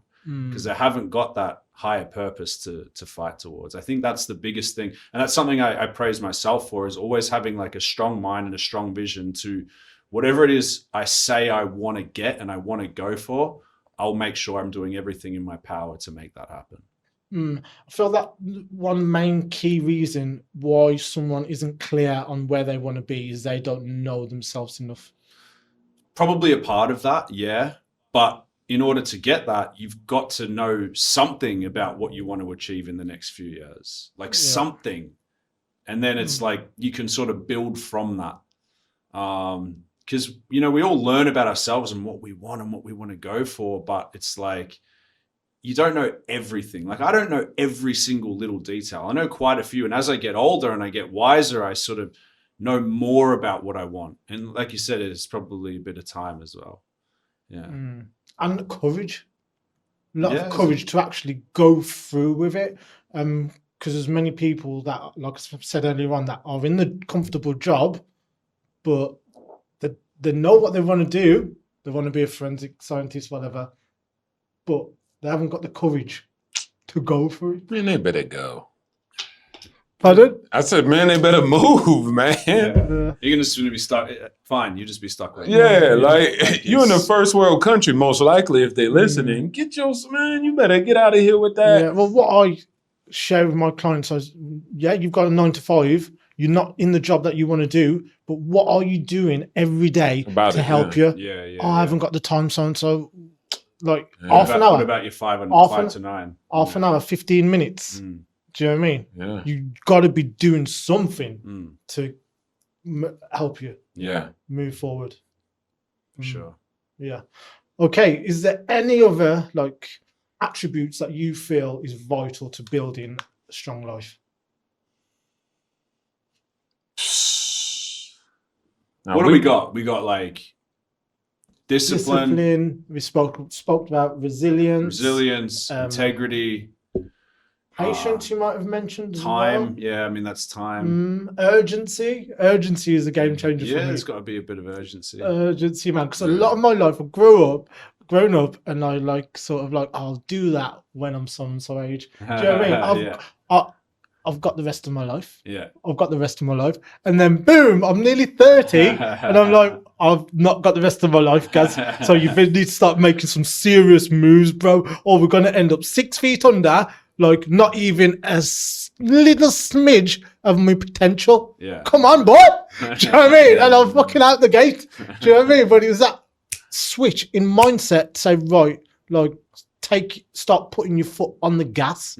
because they haven't got that higher purpose to fight towards. I think that's the biggest thing. And that's something I praise myself for, is always having a strong mind and a strong vision to whatever it is I say I want to get and I want to go for, I'll make sure I'm doing everything in my power to make that happen. I feel that one main key reason why someone isn't clear on where they want to be is they don't know themselves enough. Probably a part of that, yeah. But in order to get that, you've got to know something about what you want to achieve in the next few years, like something. And then it's like you can sort of build from that. Because, you know, we all learn about ourselves and what we want to go for, but it's like, you don't know everything. Like, I don't know every single little detail. I know quite a few. And as I get older and I get wiser, I sort of know more about what I want. And like you said, it's probably a bit of time as well. Yeah. And courage. A lot of courage to actually go through with it. Because there's many people that, like I said earlier on, that are in the comfortable job, but they know what they want to do. They want to be a forensic scientist, whatever, but they haven't got the courage to go for it. Man, they better go. Pardon? I said, man, they better move, man. Yeah. You're just going to be stuck. Fine, you just be stuck. Like You're in a first world country, most likely, if they're listening. Get your, man, you better get out of here with that. Yeah, well, what I share with my clients is, you've got a 9 to 5. You're not in the job that you want to do, but what are you doing every day to help you? I haven't got the time zone, so like half an hour. What about your 5 to 9? Half an hour, 15 minutes. Do you know what I mean? Yeah. You got to be doing something to help you. Yeah. Move forward. For sure. Yeah. Okay. Is there any other like attributes that you feel is vital to building a strong life? Now, what do we got? We got like discipline. We spoke about resilience, integrity, patience. You might have mentioned time. As well. Yeah, I mean that's time. Urgency. Urgency is a game changer for me. Yeah, there's got to be a bit of urgency. Urgency, man. Because a lot of my life, I've grown up, and I like sort of like I'll do that when I'm some age. Do you know what I mean? I've got the rest of my life. Yeah. I've got the rest of my life. And then boom, I'm nearly 30. And I'm like, I've not got the rest of my life, guys. So you need to start making some serious moves, bro. Or we're going to end up 6 feet under, like not even a little smidge of my potential. Yeah. Come on, boy. Do you know what I mean? And I'm fucking out the gate. Do you know what I mean? But it was that switch in mindset to say, right, like start putting your foot on the gas.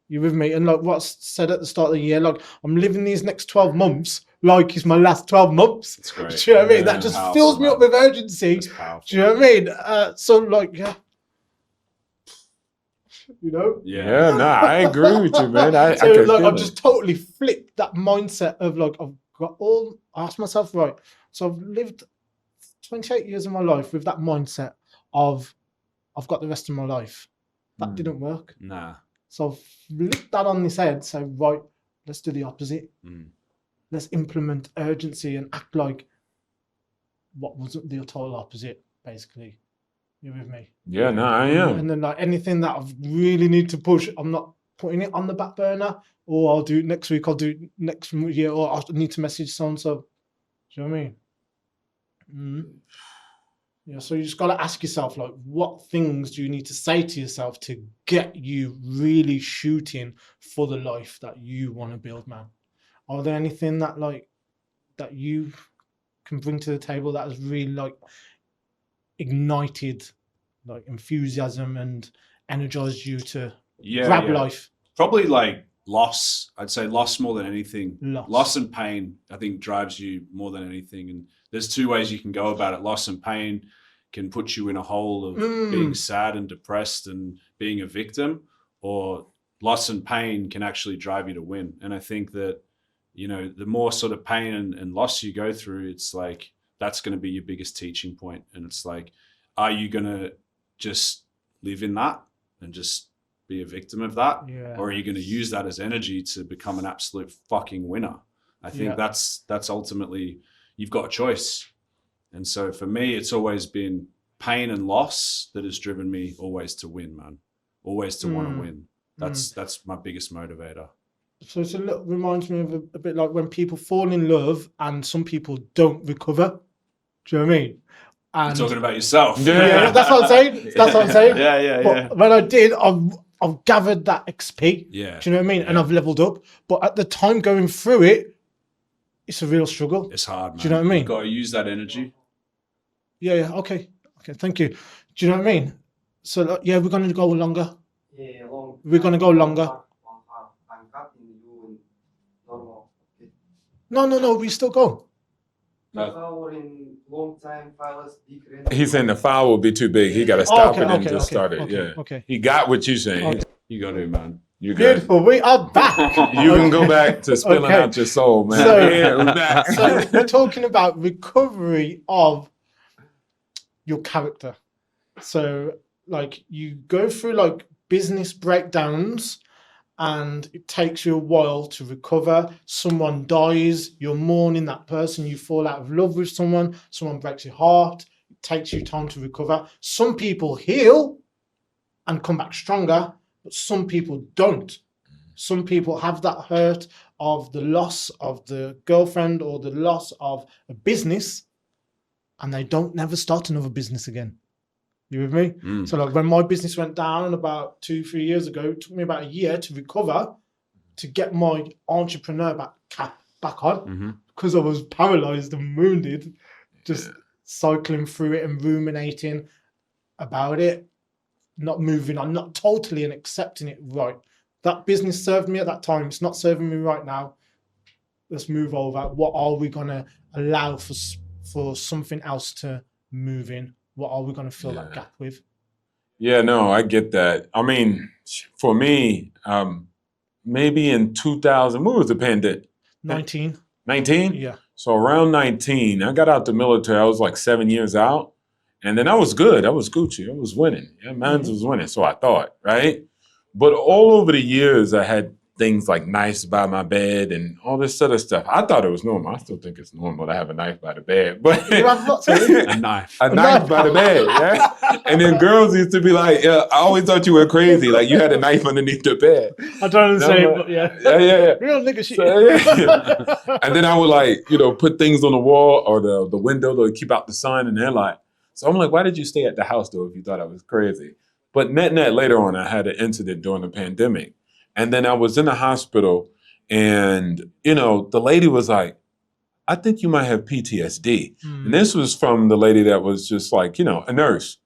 You with me? And like what's said at the start of the year, like I'm living these next 12 months like it's my last 12 months. That's great. Do you know what I mean? That just fills me up with urgency. Do you know what I mean? So like, yeah. You know? Yeah, no, I agree with you, man. I've just totally flipped that mindset of like, I asked myself, right, so I've lived 28 years of my life with that mindset of I've got the rest of my life. That didn't work. Nah. So I've flipped that on this head, so right, let's do the opposite. Let's implement urgency and act like what was the total opposite, basically. You with me? Yeah, no, I am. And then like anything that I really need to push, I'm not putting it on the back burner, or I'll do it next week, I'll do it next year, or I need to message so-and-so. Do you know what I mean? Yeah, so you just got to ask yourself, like, what things do you need to say to yourself to get you really shooting for the life that you want to build, man? Are there anything that like that you can bring to the table that has really like ignited like enthusiasm and energized you to grab life? Probably like loss. I'd say loss more than anything. Loss and pain, I think, drives you more than anything. And there's 2 ways you can go about it. Loss and pain can put you in a hole of being sad and depressed and being a victim, or loss and pain can actually drive you to win. And I think that, you know, the more sort of pain and loss you go through, it's like, that's going to be your biggest teaching point. And it's like, are you going to just live in that and just be a victim of that? Yeah. Or are you going to use that as energy to become an absolute fucking winner? I think that's ultimately, you've got a choice. And so for me, it's always been pain and loss that has driven me always to win, man. Always to want to win. That's my biggest motivator. So it's reminds me of a bit like when people fall in love and some people don't recover. Do you know what I mean? You're And talking about yourself. yeah, that's what I'm saying. That's what I'm saying. Yeah. But when I did, I've gathered that XP. Yeah. Do you know what I mean? Yeah. And I've leveled up. But at the time going through it, it's a real struggle. It's hard, man. Do you know what I mean? You've got to use that energy. Yeah. Okay. Thank you. Do you know what I mean? So yeah, we're gonna go longer. Yeah, long. We're gonna go longer. I'm cutting you in normal. Okay. No. We still go. No. Hour in long time files different. He's saying the file will be too big. He got to stop it and just start it. Okay. Yeah. Okay. He got what you're saying. Okay. You got to, man. You good. Beautiful. We are back. You can go back to spilling Okay. out your soul, man. So- Yeah, we're back. So we're talking about recovery of your character. So like you go through like business breakdowns and it takes you a while to recover. Someone dies, you're mourning that person, you fall out of love with someone breaks your heart, it takes you time to recover. Some people heal and come back stronger, but some people don't. Some people have that hurt of the loss of the girlfriend or the loss of a business, and they don't never start another business again. You with me? Mm. So like when my business went down about 2-3 years ago, it took me about a year to recover, to get my entrepreneur back on, because I was paralyzed and wounded, just cycling through it and ruminating about it, not moving on, not totally and accepting it. Right, that business served me at that time. It's not serving me right now. Let's move over. What are we gonna allow for something else to move in? What are we going to fill that gap with? Yeah, no, I get that. I mean, for me, maybe in 2000, what was the pandemic? 19. 19? Yeah. So around 19, I got out the military. I was like 7 years out. And then I was good. I was Gucci. I was winning. Yeah, mine was winning. So I thought, right? But all over the years, I had things like knives by my bed and all this other stuff. I thought it was normal. I still think it's normal to have a knife by the bed. But You have lots of A knife. a knife by the bed, yeah. And then girls used to be like, "Yeah, I always thought you were crazy. Like you had a knife underneath the bed." I don't understand, No, but yeah. Yeah. Real nigga shit. So, yeah. And then I would like, put things on the wall or the window to keep out the sun. And they're like, so I'm like, why did you stay at the house though if you thought I was crazy? But net later on, I had an incident during the pandemic. And then I was in the hospital and, the lady was like, I think you might have PTSD. And this was from the lady that was just like, a nurse.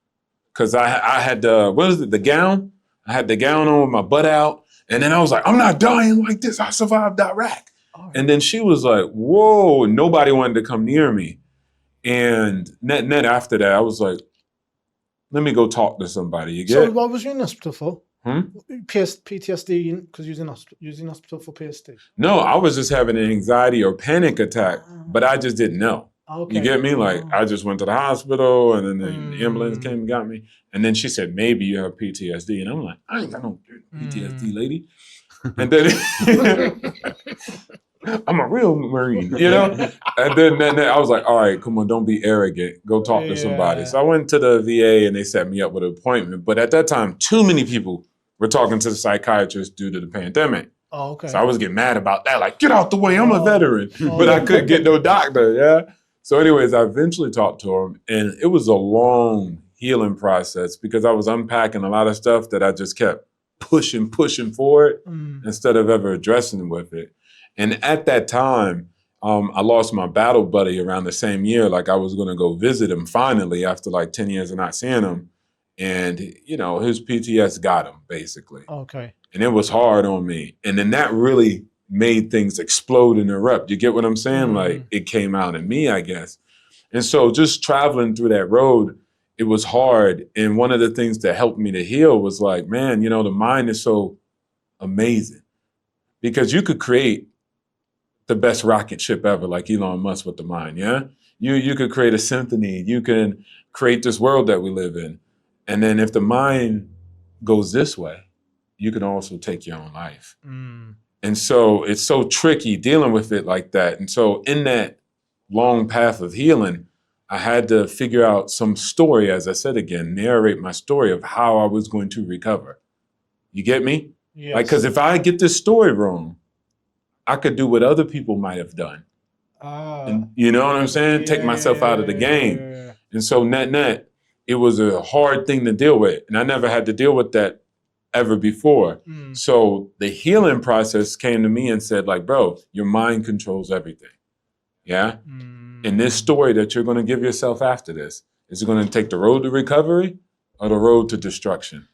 Because I had the gown? I had the gown on with my butt out. And then I was like, I'm not dying like this. I survived Iraq. Oh. And then she was like, whoa, nobody wanted to come near me. And net after that, I was like, let me go talk to somebody. You get So it? what was you in hospital for? PTSD, because you're in hospital for PSD. No, I was just having an anxiety or panic attack, but I just didn't know. Okay. You get me? Like, I just went to the hospital and then the ambulance came and got me. And then she said, maybe you have PTSD. And I'm like, I ain't got no PTSD, lady. And then I'm a real Marine, And then I was like, all right, come on, don't be arrogant. Go talk to somebody. So I went to the VA and they set me up with an appointment. But at that time, too many people were talking to the psychiatrist due to the pandemic. Oh, okay. So I was getting mad about that. Like, get out the way. I'm a veteran. Oh. But I couldn't get no doctor. Yeah. So anyways, I eventually talked to him. And it was a long healing process because I was unpacking a lot of stuff that I just kept pushing forward instead of ever addressing with it. And at that time, I lost my battle buddy around the same year. Like I was going to go visit him finally after like 10 years of not seeing him. And, his PTS got him basically. Okay. And it was hard on me. And then that really made things explode and erupt. You get what I'm saying? Like it came out in me, I guess. And so just traveling through that road, it was hard. And one of the things that helped me to heal was like, man, the mind is so amazing because you could create the best rocket ship ever, like Elon Musk with the mind, yeah? You could create a symphony. You can create this world that we live in. And then if the mind goes this way, you can also take your own life. And so it's so tricky dealing with it like that. And so in that long path of healing, I had to figure out some story, as I said again, narrate my story of how I was going to recover. You get me? Yes. Like, because if I get this story wrong, I could do what other people might have done. And you know what I'm saying? Take myself out of the game. Yeah. And so net, it was a hard thing to deal with. And I never had to deal with that ever before. So the healing process came to me and said, like, bro, your mind controls everything. Yeah. And this story that you're going to give yourself after this, is it going to take the road to recovery or the road to destruction?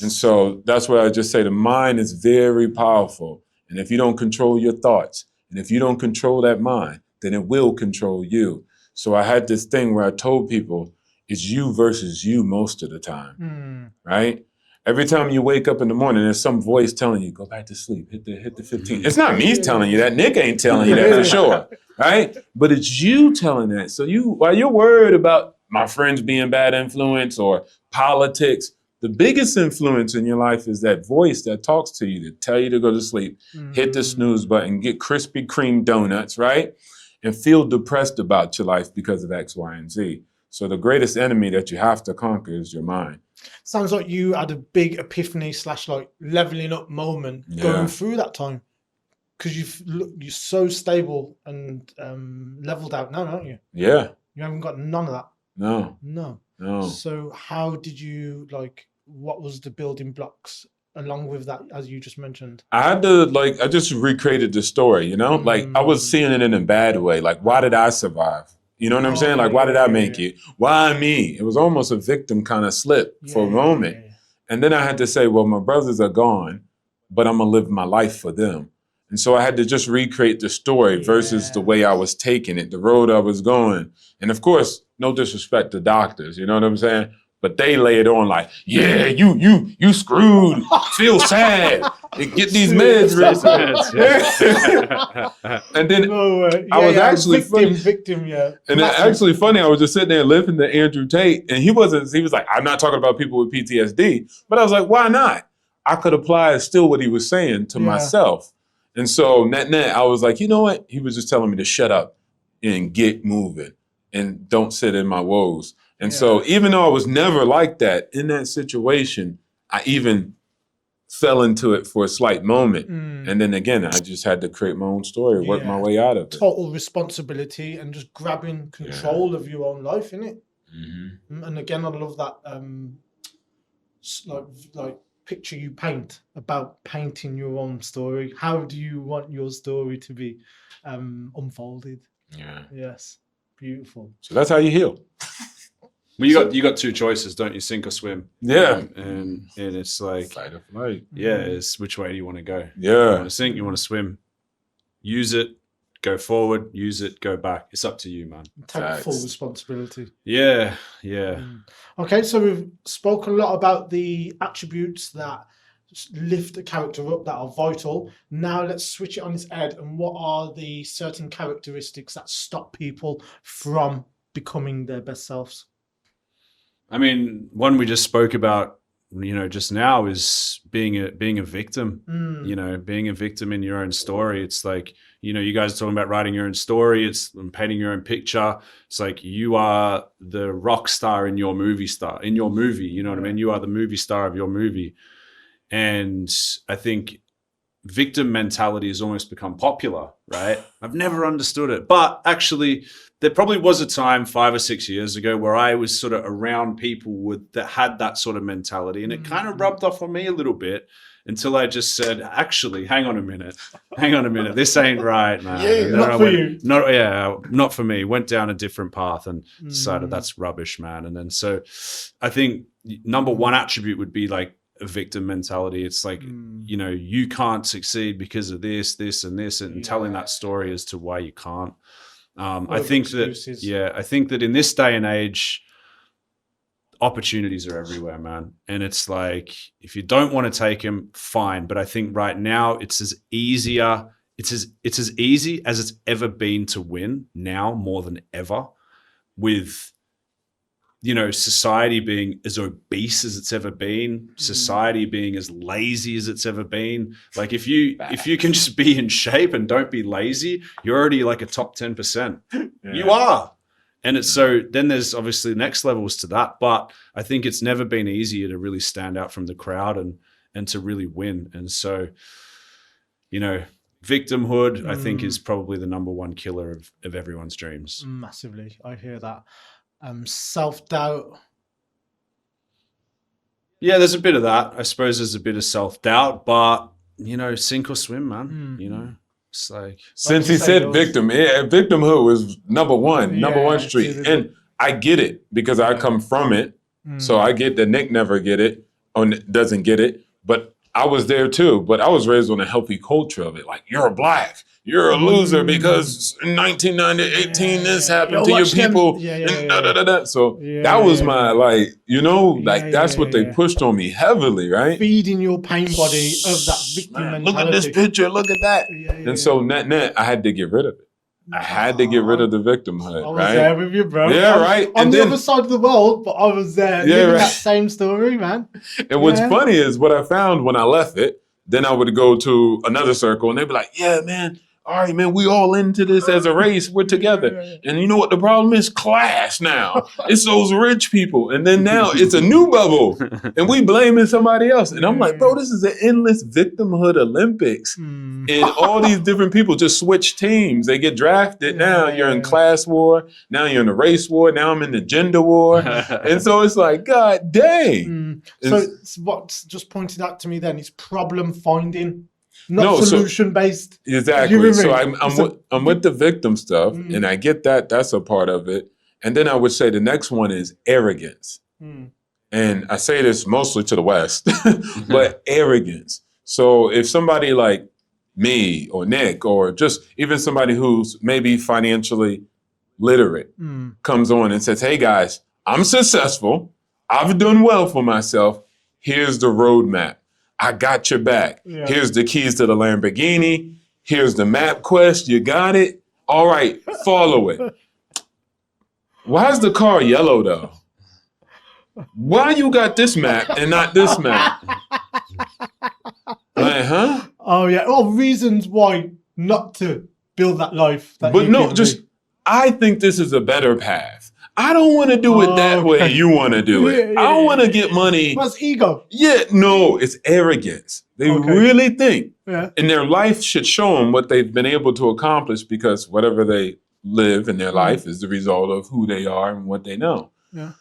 And so that's why I just say the mind is very powerful. And if you don't control your thoughts, and if you don't control that mind, then it will control you. So I had this thing where I told people, it's you versus you most of the time, right? Every time you wake up in the morning, there's some voice telling you, go back to sleep, hit the 15. It's not me telling you that. Nick ain't telling you that for sure, right? But it's you telling that. So while you're worried about my friends being bad influence or politics, the biggest influence in your life is that voice that talks to you to tell you to go to sleep, hit the snooze button, get Krispy Kreme donuts, right? And feel depressed about your life because of X, Y, and Z. So the greatest enemy that you have to conquer is your mind. Sounds like you had a big epiphany / like leveling up moment going through that time, because you're so stable and leveled out now, aren't you? Yeah. You haven't got none of that. No. So how did you, like, what was the building blocks along with that, as you just mentioned? I had to, I just recreated the story, you know? Like, I was seeing it in a bad way. Like, why did I survive? You know what I'm saying? Like, why did I make it? Why me? It was almost a victim kind of slip for a moment. And then I had to say, well, my brothers are gone, but I'm going to live my life for them. And so I had to just recreate the story versus the way I was taking it, the road I was going. And of course, no disrespect to doctors, you know what I'm saying? But they lay it on like, yeah, you screwed, feel sad, get these meds. And then I was actually victim. And then actually funny, I was just sitting there listening to Andrew Tate, and he was like, I'm not talking about people with PTSD, but I was like, why not? I could apply still what he was saying to myself. And so net, I was like, you know what? He was just telling me to shut up and get moving and don't sit in my woes. And so even though I was never like that, in that situation, I even fell into it for a slight moment. And then again, I just had to create my own story, work my way out of it. Total responsibility and just grabbing control of your own life, innit? And again, I love that like picture you paint about painting your own story. How do you want your story to be unfolded? Yes. Beautiful. So that's how you heal. Well, you got two choices, don't you? Sink or swim. Yeah. And it's like fight or flight. Yeah, it's which way do you want to go? Yeah. You want to sink, you want to swim. Use it, go forward, use it, go back. It's up to you, man. Take full responsibility. Yeah. Okay, so we've spoken a lot about the attributes that lift the character up, that are vital. Now let's switch it on its head. And what are the certain characteristics that stop people from becoming their best selves? I mean, one we just spoke about, just now is being a victim. Being a victim in your own story. It's like, you guys are talking about writing your own story. It's painting your own picture. It's like you are the rock star in your movie. You know what I mean? You are the movie star of your movie. And I think victim mentality has almost become popular, right? I've never understood it. But actually, there probably was a time 5 or 6 years ago where I was sort of around people that had that sort of mentality. And it kind of rubbed off on me a little bit until I just said, actually, hang on a minute. This ain't right, man. Not for you. Not for me. Went down a different path and decided that's rubbish, man. And then so I think number one attribute would be like a victim mentality. It's like, you can't succeed because of this, and this, and telling that story as to why you can't. I think that in this day and age, opportunities are everywhere, man. And it's like, if you don't want to take them, fine. But I think right now it's as easy as it's ever been to win now, more than ever, with society being as obese as it's ever been, society being as lazy as it's ever been. Like if you can just be in shape and don't be lazy, you're already like a top 10%. You are. And it's so then there's obviously next levels to that. But I think it's never been easier to really stand out from the crowd and to really win. And so, victimhood, I think, is probably the number one killer of everyone's dreams. Massively. I hear that. Self-doubt. Yeah, there's a bit of that. I suppose there's a bit of self-doubt, but, you know, sink or swim, man. You know, it's like... Since he said victim, victimhood was number one street. And I get it because I come from it. So I get that Nick never get it or doesn't get it. But I was there too. But I was raised on a healthy culture of it. Like, you're black. You're a loser because in 1918 this happened to your people. So that was my, like, you know, like that's what they pushed on me heavily, right? Feeding your pain body of that victim mentality. Look at this picture, look at that. And so net, I had to get rid of it. I had to get rid of the victimhood, I was right? there with you, bro. Yeah, right. On the other side of the world, but I was there living that same story, man. And what's funny is what I found when I left it, then I would go to another circle and they'd be like, yeah, man, all right, man, we all into this as a race. We're together. And you know what the problem is? Class now. It's those rich people. And then now it's a new bubble. And we blaming somebody else. And I'm like, bro, this is an endless victimhood Olympics. And all these different people just switch teams. They get drafted. Now you're in class war. Now you're in the race war. Now I'm in the gender war. And so it's like, God dang. So it's what's just pointed out to me then is problem finding. Not solution based. Exactly. So I'm with the victim stuff, and I get that. That's a part of it. And then I would say the next one is arrogance. And I say this mostly to the West, but arrogance. So if somebody like me or Nick or just even somebody who's maybe financially literate comes on and says, hey guys, I'm successful. I've done well for myself. Here's the roadmap. I got your back. Here's the keys to the Lamborghini. Here's the map quest. You got it? All right, follow it. Why is the car yellow though? Why you got this map and not this map? Like, huh? Oh yeah. Well, reasons why not to build that life. But no, just I think this is a better path. I don't want to do it that way you want to do it. I don't want to get money. What's ego? Yeah, no, it's arrogance. They really think. And their life should show them what they've been able to accomplish because whatever they live in their life is the result of who they are and what they know.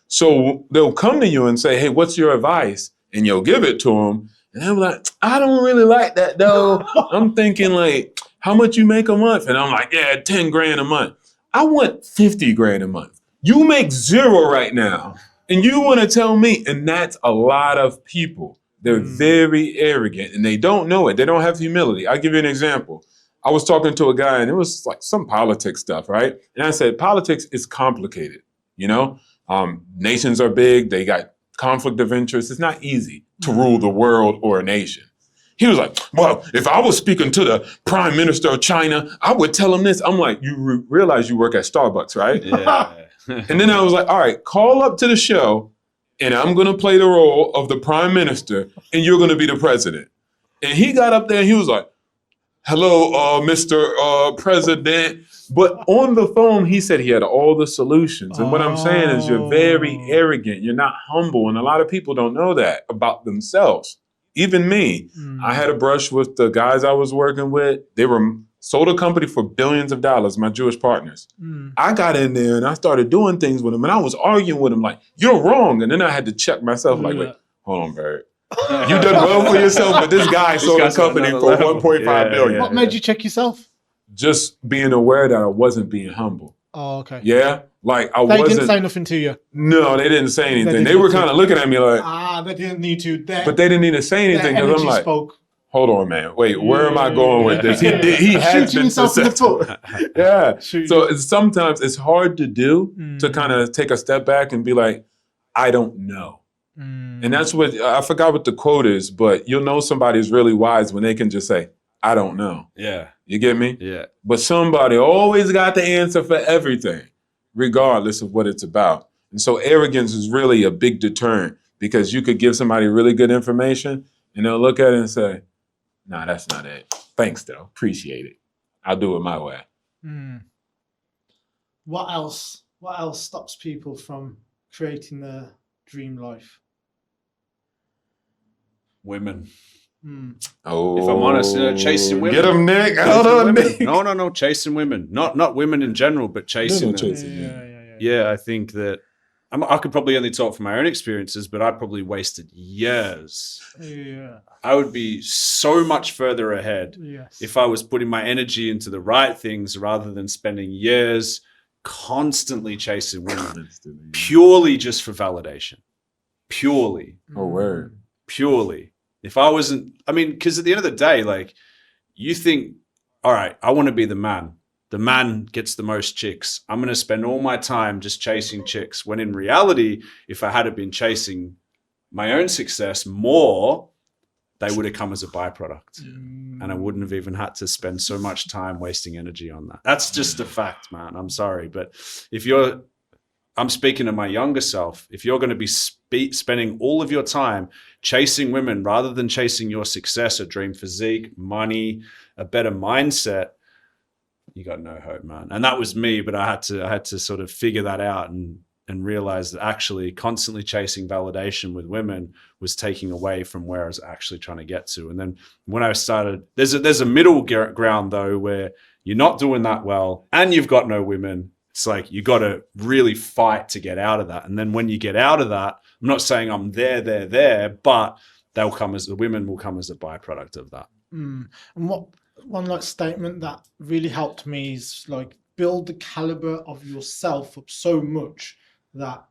So they'll come to you and say, hey, what's your advice? And you'll give it to them. And they'll be like, I don't really like that though. I'm thinking like, how much you make a month? And I'm like, yeah, 10 grand a month. I want 50 grand a month. You make zero right now, and you want to tell me, and that's a lot of people. They're very arrogant, and they don't know it. They don't have humility. I'll give you an example. I was talking to a guy, and it was like some politics stuff, right? And I said, politics is complicated, you know? Nations are big. They got conflict of interest. It's not easy to rule the world or a nation. He was like, well, if I was speaking to the prime minister of China, I would tell him this. I'm like, you realize you work at Starbucks, right? Yeah. And then I was like, all right, call up to the show and I'm going to play the role of the prime minister and you're going to be the president. And he got up there and he was like, hello, Mr. President. But on the phone, he said he had all the solutions. And what I'm saying is you're very arrogant. You're not humble. And a lot of people don't know that about themselves. Even me. I had a brush with the guys I was working with. They were sold a company for billions of dollars, my Jewish partners. I got in there and I started doing things with them and I was arguing with them like, you're wrong. And then I had to check myself like, wait, hold on, Byrd. You done well for yourself, but this guy sold a company for 1.5 billion. What made you check yourself? Just being aware that I wasn't being humble. Oh, okay. Yeah? Like They didn't say nothing to you? No, they didn't say anything. They were kind of looking at me like... they didn't need to. But they didn't need to say anything because I'm like... spoke. Hold on, man. Wait, where am I going with this? He has been successful. Yeah. So sometimes it's hard to do to kind of take a step back and be like, I don't know. And that's what, I forgot what the quote is, but you'll know somebody's really wise when they can just say, I don't know. Yeah. You get me? Yeah. But somebody always got the answer for everything, regardless of what it's about. And so arrogance is really a big deterrent because you could give somebody really good information and they'll look at it and say, nah, that's not it. Thanks, though. Appreciate it. I'll do it my way. What else? What else stops people from creating their dream life? Women. Oh, If I'm honest, chasing women. Get them, Nick. Chasing Hold on, women. Nick. No, chasing women. Not women in general, but chasing No, them. chasing. Yeah, I think that I could probably only talk from my own experiences, but I probably wasted years. Yeah. I would be so much further ahead Yes. if I was putting my energy into the right things rather than spending years constantly chasing women purely just for validation. Purely. Oh, word. Purely. If I wasn't, I mean, because at the end of the day, like, you think, all right, I want to be the man. The man gets the most chicks. I'm going to spend all my time just chasing chicks. When in reality, if I had been chasing my own success more, they would have come as a byproduct. And I wouldn't have even had to spend so much time wasting energy on that. That's just a fact, man. I'm sorry. But I'm speaking to my younger self. If you're going to be spending all of your time chasing women rather than chasing your success, a dream physique, money, a better mindset, you got no hope, man. And that was me, but I had to sort of figure that out and realize that actually constantly chasing validation with women was taking away from where I was actually trying to get to. And then when I started, there's a middle ground though, where you're not doing that well and you've got no women. It's like, you got to really fight to get out of that. And then when you get out of that, I'm not saying I'm there, but the women will come as a byproduct of that. And what one like statement that really helped me is like, build the caliber of yourself up so much that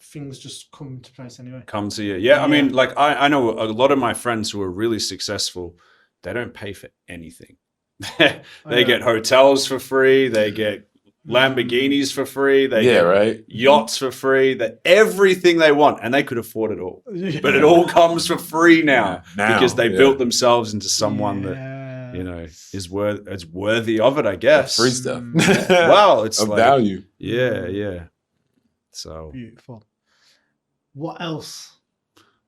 things just come into place anyway. Come to you. Yeah. I mean, like I know a lot of my friends who are really successful, they don't pay for anything. They get hotels for free. They get Lamborghinis for free. They get yachts for free. That everything they want, and they could afford it all. But it all comes for free now because they built themselves into someone that is worthy of it, I guess. Free stuff. Wow, it's of like, value. Yeah. So beautiful. What else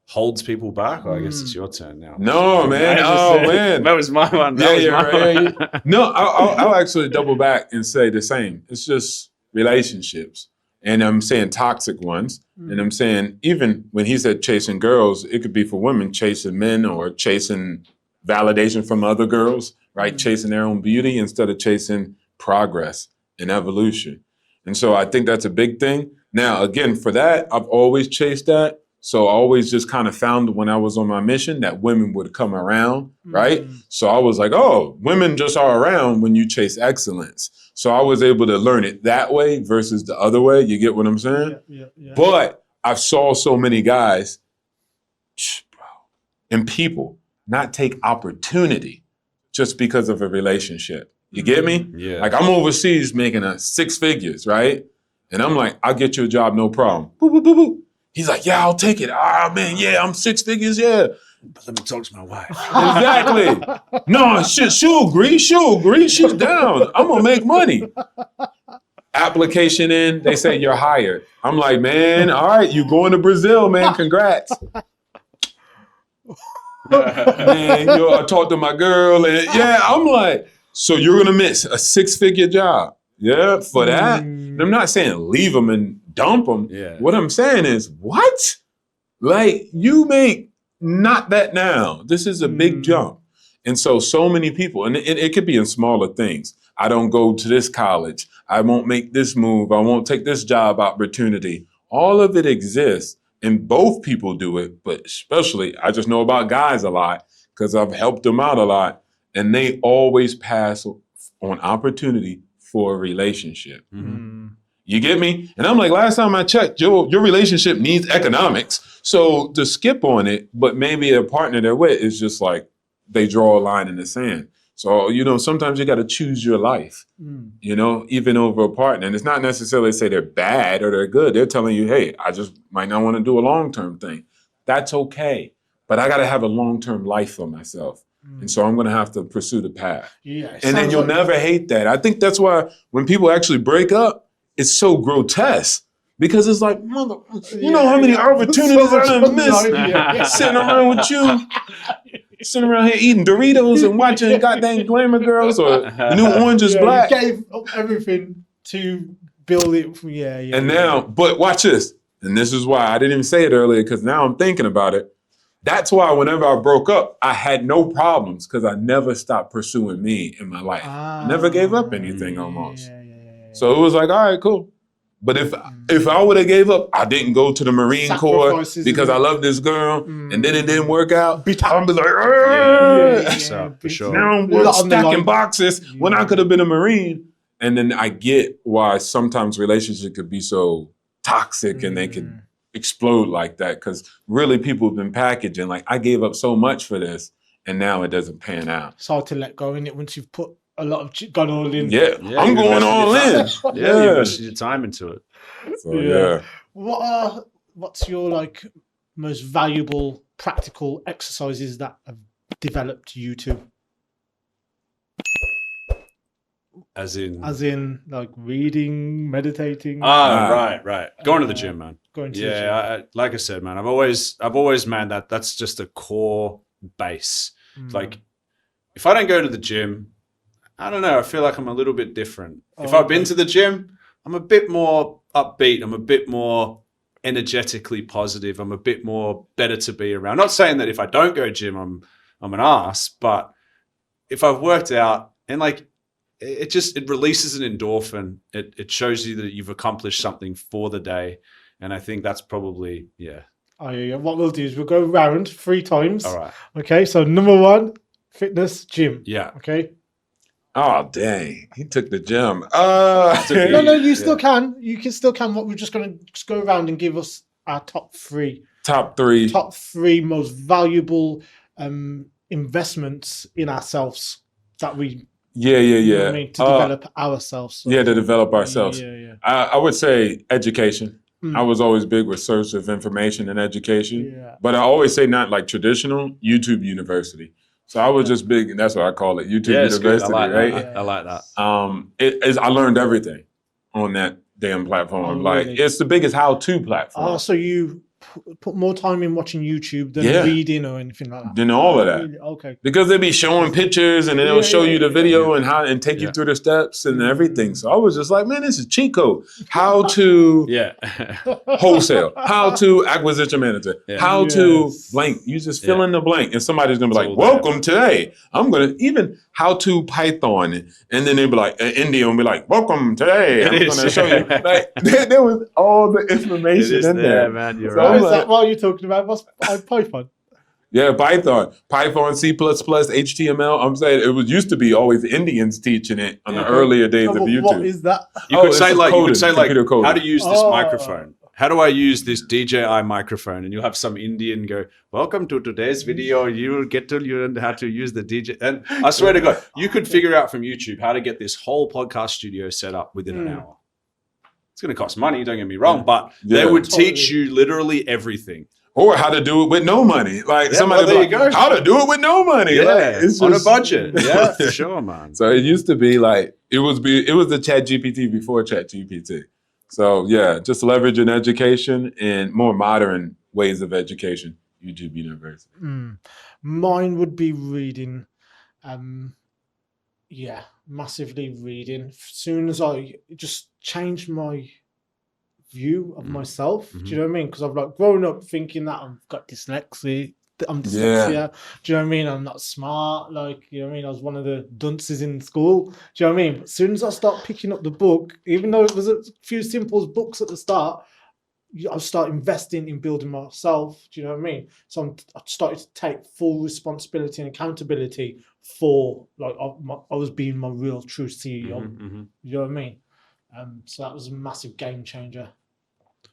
holds people back? I guess it's your turn now. No, man. Man. That was my one. No, I'll actually double back and say the same. It's just relationships. And I'm saying toxic ones. And I'm saying, even when he said chasing girls, it could be for women chasing men or chasing validation from other girls, right? Chasing their own beauty instead of chasing progress and evolution. And so I think that's a big thing. Now, again, for that, I've always chased that. So I always just kind of found when I was on my mission that women would come around, right? So I was like, oh, women just are around when you chase excellence. So I was able to learn it that way versus the other way. You get what I'm saying? Yeah. But I saw so many guys and people not take opportunity just because of a relationship. You get me? Yeah. Like, I'm overseas making 6 figures, right? And I'm like, I'll get you a job, no problem. Boop, boop, boop, boop. He's like, yeah, I'll take it. Ah, man, yeah, I'm 6 figures, yeah. But let me talk to my wife. Exactly. No, she'll agree. She's down. I'm gonna make money. Application in, they say you're hired. I'm like, man, all right, you going to Brazil, man, congrats. Man, I talked to my girl, and I'm like, so you're gonna miss a 6-figure job. Yeah, for that. And I'm not saying leave them and dump them. Yeah. What I'm saying is, what? Like, you make not that now. This is a big jump. And so many people, and it could be in smaller things. I don't go to this college. I won't make this move. I won't take this job opportunity. All of it exists, and both people do it, but especially, I just know about guys a lot because I've helped them out a lot, and they always pass on opportunity for a relationship. You get me? And I'm like, last time I checked, your relationship needs economics. So to skip on it, but maybe a partner they're with is just like, they draw a line in the sand. So, sometimes you got to choose your life, even over a partner. And it's not necessarily say they're bad or they're good. They're telling you, hey, I just might not want to do a long-term thing. That's okay. But I got to have a long-term life for myself. And so I'm going to have to pursue the path. Yeah, and then you'll never hate that. I think that's why when people actually break up, it's so grotesque. Because it's like, mother, you know how many opportunities I done missed sitting around with you, sitting around here eating Doritos and watching goddamn Glamour Girls or The New Orange is Black. You gave up everything to build it. And now, but watch this. And this is why I didn't even say it earlier, because now I'm thinking about it. That's why whenever I broke up, I had no problems because I never stopped pursuing me in my life. I never gave up anything almost. So it was like, all right, cool. But if I would have gave up, I didn't go to the Marine Corps because I love this girl, and then it didn't work out. I'd be like, for sure. now I'm stacking boxes when I could have been a Marine. And then I get why sometimes relationships could be so toxic and they could explode like that, because really people have been packaging like, I gave up so much for this and now it doesn't pan out. It's hard to let go in it once you've put a lot of gone all in. Yeah, I'm going all in. Yeah, you invested your time into it. So, What's your like most valuable practical exercises that have developed you to? As in like reading, meditating. Right. Going to the gym, man. Going to the gym. Like I said, man, I've always, man, that's just a core base. Like, if I don't go to the gym, I don't know, I feel like I'm a little bit different. If I've been to the gym, I'm a bit more upbeat. I'm a bit more energetically positive. I'm a bit more better to be around. Not saying that if I don't go gym, I'm an ass, but if I've worked out and like, it releases an endorphin. It shows you that you've accomplished something for the day. And I think that's probably, What we'll do is we'll go around 3 times. All right. Okay. So number 1, fitness, gym. Yeah. Okay. oh dang, he took the gym. No, you still can. You can still can. What we're just going to go around and give us our top 3. Top 3 most valuable investments in ourselves that we. Yeah. You know what I mean, to develop ourselves. So. Yeah, to develop ourselves. Yeah. I would say education. I was always big with search of information and education, but I always say not like traditional YouTube University. So I was just big, and that's what I call it, YouTube University, right? I like that. I learned everything on that damn platform. It's the biggest how-to platform. Oh, so you put more time in watching YouTube than reading or anything like that? Than all of that. Really? Okay. Because they'll be showing pictures and then they'll show you the video and take you through the steps and everything. So I was just like, man, this is cheat code. How to wholesale, how to acquisition manager, how to blank. You just fill in the blank and somebody's going to be like, welcome today. I'm going to even how to Python. And then they'll be like, India will be like, welcome today. I'm going to show you. Like, there was all the information in there. Man, you're So right. is that what you're talking about? What's Python? Yeah, Python, C++, HTML. I'm saying it used to be always Indians teaching it on the earlier days of YouTube. What is that? You could say like computer coding. how to use this microphone. How do I use this DJI microphone? And you'll have some Indian go, welcome to today's video. You will get to learn how to use the DJ. And I swear to God, you could figure out from YouTube how to get this whole podcast studio set up within an hour. It's going to cost money, don't get me wrong, but they would teach you literally everything. Or how to do it with no money. Like somebody there you go. How to do it with no money. Yeah, like, it's on a budget. Yeah, for sure, man. So it used to be like, it was the Chat GPT before Chat GPT. So yeah, just leveraging education and more modern ways of education, YouTube University. Mine would be reading. Massively reading. As soon as I just changed my view of myself, do you know what I mean? Because I've like grown up thinking that I've got dyslexia. Do you know what I mean? I'm not smart. Like, you know what I mean? I was one of the dunces in school. Do you know what I mean? But as soon as I start picking up the book, even though it was a few simple books at the start, I start investing in building myself. Do you know what I mean? So I started to take full responsibility and accountability for like I was being my real true CEO. You know what I mean? So that was a massive game changer.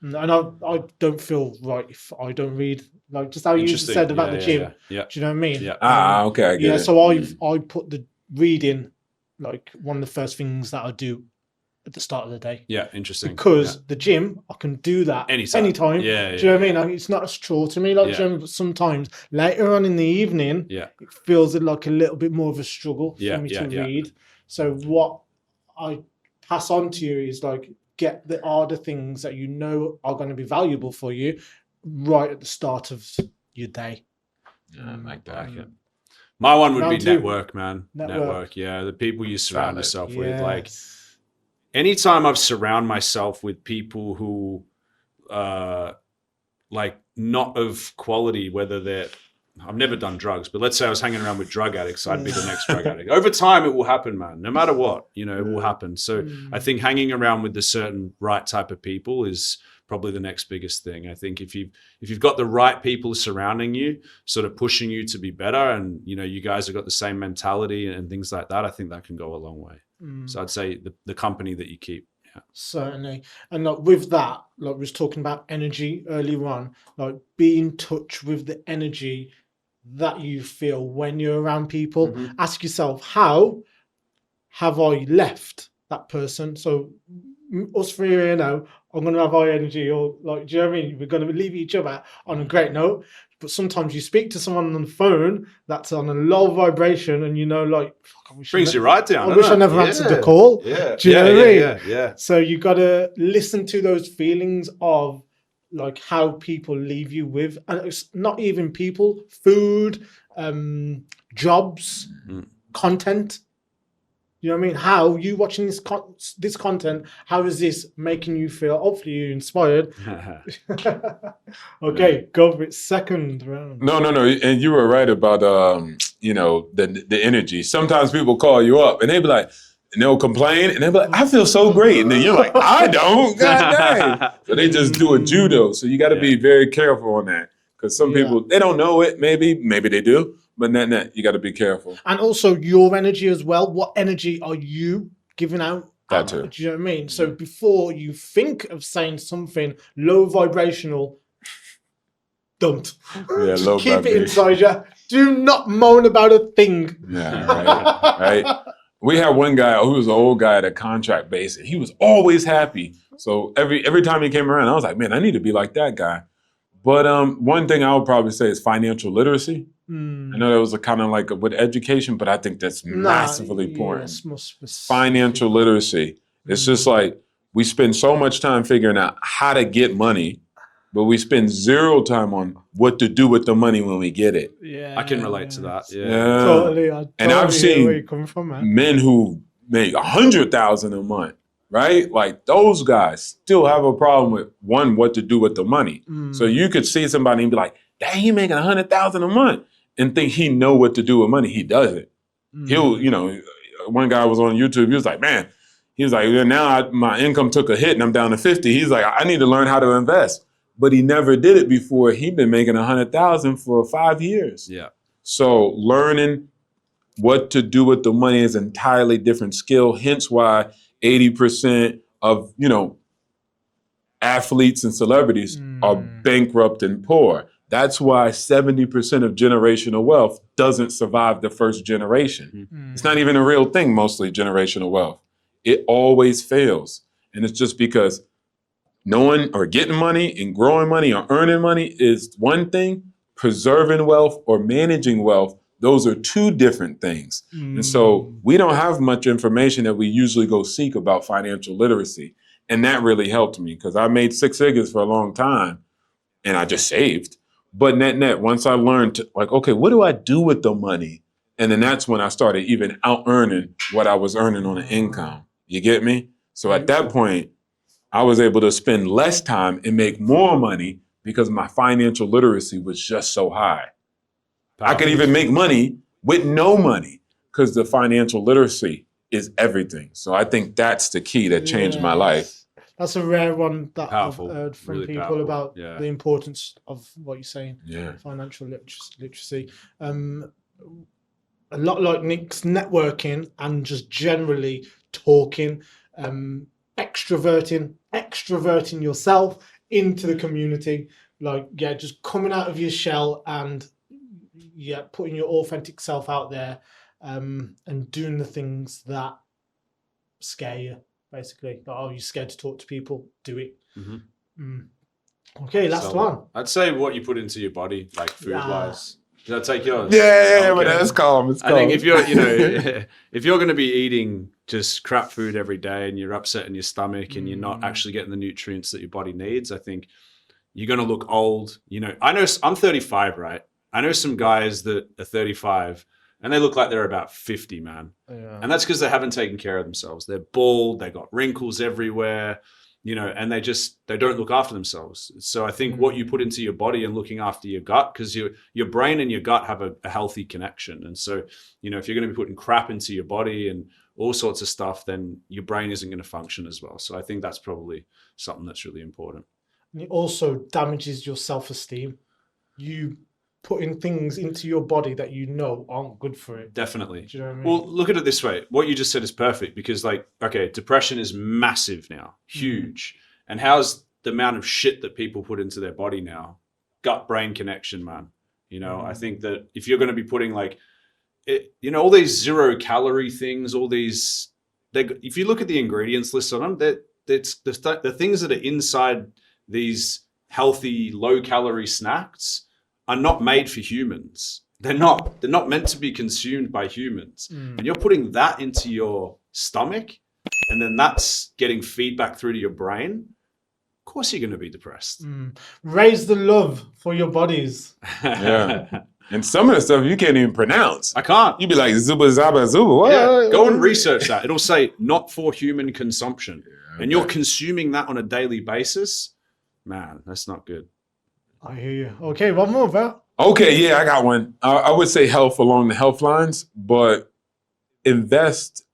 And I don't feel right if I don't read, like just how you said about the gym. Yeah. Do you know what I mean? Yeah. Okay. I get it. So I put the reading like one of the first things that I do at the start of the day. Yeah, interesting. Because the gym, I can do that anytime. Yeah. Do you know what I mean? Like, it's not a chore to me, like gym, but sometimes later on in the evening, it feels like a little bit more of a struggle for me to read. So what I pass on to you is like, get the harder things that you know are going to be valuable for you right at the start of your day. Yeah, I like that. My one would Round be 2. network, man. Network. Yeah, the people you surround yourself with. Like, anytime I've surrounded myself with people who like not of quality, whether they're, I've never done drugs, but let's say I was hanging around with drug addicts, I'd be the next drug addict. Over time, it will happen, man. No matter what, you know, it will happen. So I think hanging around with the certain right type of people is probably the next biggest thing. I think if you've got the right people surrounding you, sort of pushing you to be better, and you know, you guys have got the same mentality and things like that, I think that can go a long way. So I'd say the company that you keep. Yeah. Certainly. And like with that, like we was talking about energy earlier on, like be in touch with the energy that you feel when you're around people. Ask yourself, how have I left that person? So us three, you know, I'm going to have high energy, or like, do you know what I mean? We're going to leave each other on a great note. But sometimes you speak to someone on the phone that's on a low vibration, and you know, like, brings you right down. I wish I never answered the call. Yeah. Do you know what I mean? Yeah. So you got to listen to those feelings of like how people leave you with, and it's not even people, food, jobs, content. You know what I mean? How you watching this content? How is this making you feel? Hopefully, you're inspired. Okay, go for it. Second round. No. And you were right about, you know, the energy. Sometimes people call you up and they be like, and they'll complain and they'll be like, I feel so great. And then you're like, I don't. God dang. So they just do a judo. So you got to be very careful on that. Because some people, they don't know it. Maybe they do. But net, you got to be careful. And also your energy as well. What energy are you giving out? That too. Do you know what I mean? So before you think of saying something low vibrational, don't. Yeah, low Keep vibration. it inside you. Do not moan about a thing. Yeah, right. We had one guy who was an old guy at a contract base, and he was always happy. So every time he came around, I was like, man, I need to be like that guy. But one thing I would probably say is financial literacy. I know that was a kind of like with education, but I think that's massively important. Financial literacy. It's just like we spend so much time figuring out how to get money, but we spend zero time on what to do with the money when we get it. Yeah, I can relate to that. Yeah. Totally. And I've seen where you're coming from, man. men who make $100,000 a month, right? Like those guys still have a problem with what to do with the money. So you could see somebody and be like, dang, he making $100,000 a month, and think he know what to do with money. He doesn't. He'll, you know, one guy was on YouTube. He was like, man, now my income took a hit and I'm down to 50. He's like, I need to learn how to invest. But he never did it before. He'd been making $100,000 for 5 years. Yeah. So learning what to do with the money is an entirely different skill. Hence why 80% of, you know, athletes and celebrities are bankrupt and poor. That's why 70% of generational wealth doesn't survive the first generation. It's not even a real thing, mostly generational wealth. It always fails. And it's just because knowing or getting money and growing money or earning money is one thing. Preserving wealth or managing wealth, those are two different things. And so we don't have much information that we usually go seek about financial literacy. And that really helped me because I made 6 figures for a long time and I just saved. But net, once I learned to, like, okay, what do I do with the money? And then that's when I started even out earning what I was earning on the income. You get me? So at that point, I was able to spend less time and make more money because my financial literacy was just so high. I could even make money with no money because the financial literacy is everything. So I think that's the key that changed my life. That's a rare one that Powerful. I've heard from Really people powerful. about Yeah. the importance of what you're saying. Yeah. Financial literacy. A lot like Nic's networking and just generally talking, extroverting yourself into the community. Like, yeah, just coming out of your shell and putting your authentic self out there, and doing the things that scare you. Basically, like, oh, you're scared to talk to people, do it. Okay, last one. I'd say what you put into your body, like food-wise. Did I take yours? Yeah, Okay. but that's calm. It's calm. I think if you're, you know, if you're going to be eating just crap food every day and you're upsetting your stomach and you're not actually getting the nutrients that your body needs, I think you're going to look old. You know, I know I'm 35, right? I know some guys that are 35 and they look like they're about 50, man. Yeah. And that's because they haven't taken care of themselves. They're bald. They got wrinkles everywhere. and they don't look after themselves. So I think what you put into your body and looking after your gut, because your brain and your gut have a healthy connection. And so, if you're going to be putting crap into your body and all sorts of stuff, then your brain isn't going to function as well. So I think that's probably something that's really important. And it also damages your self-esteem. You putting things into your body that aren't good for it. Definitely. Do you know what I mean? Well, look at it this way. What you just said is perfect, because depression is massive now, huge. And how's the amount of shit that people put into their body now? Gut-brain connection, man. I think that if you're going to be putting all these 0-calorie things, if you look at the ingredients list on them, the things that are inside these healthy, low-calorie snacks are not made for humans. They're not meant to be consumed by humans. And you're putting that into your stomach, and then that's getting feedback through to your brain. Of course you're going to be depressed. Raise the love for your bodies. Yeah. And some of the stuff you can't even pronounce. I can't. You'd be like, zuba, zaba, zuba. What? Yeah, go and research that. It'll say not for human consumption. Yeah, and you're consuming that on a daily basis. Man, that's not good. I hear you. Okay, one more, bro. Okay, yeah, I got one. I would say health along the health lines, but invest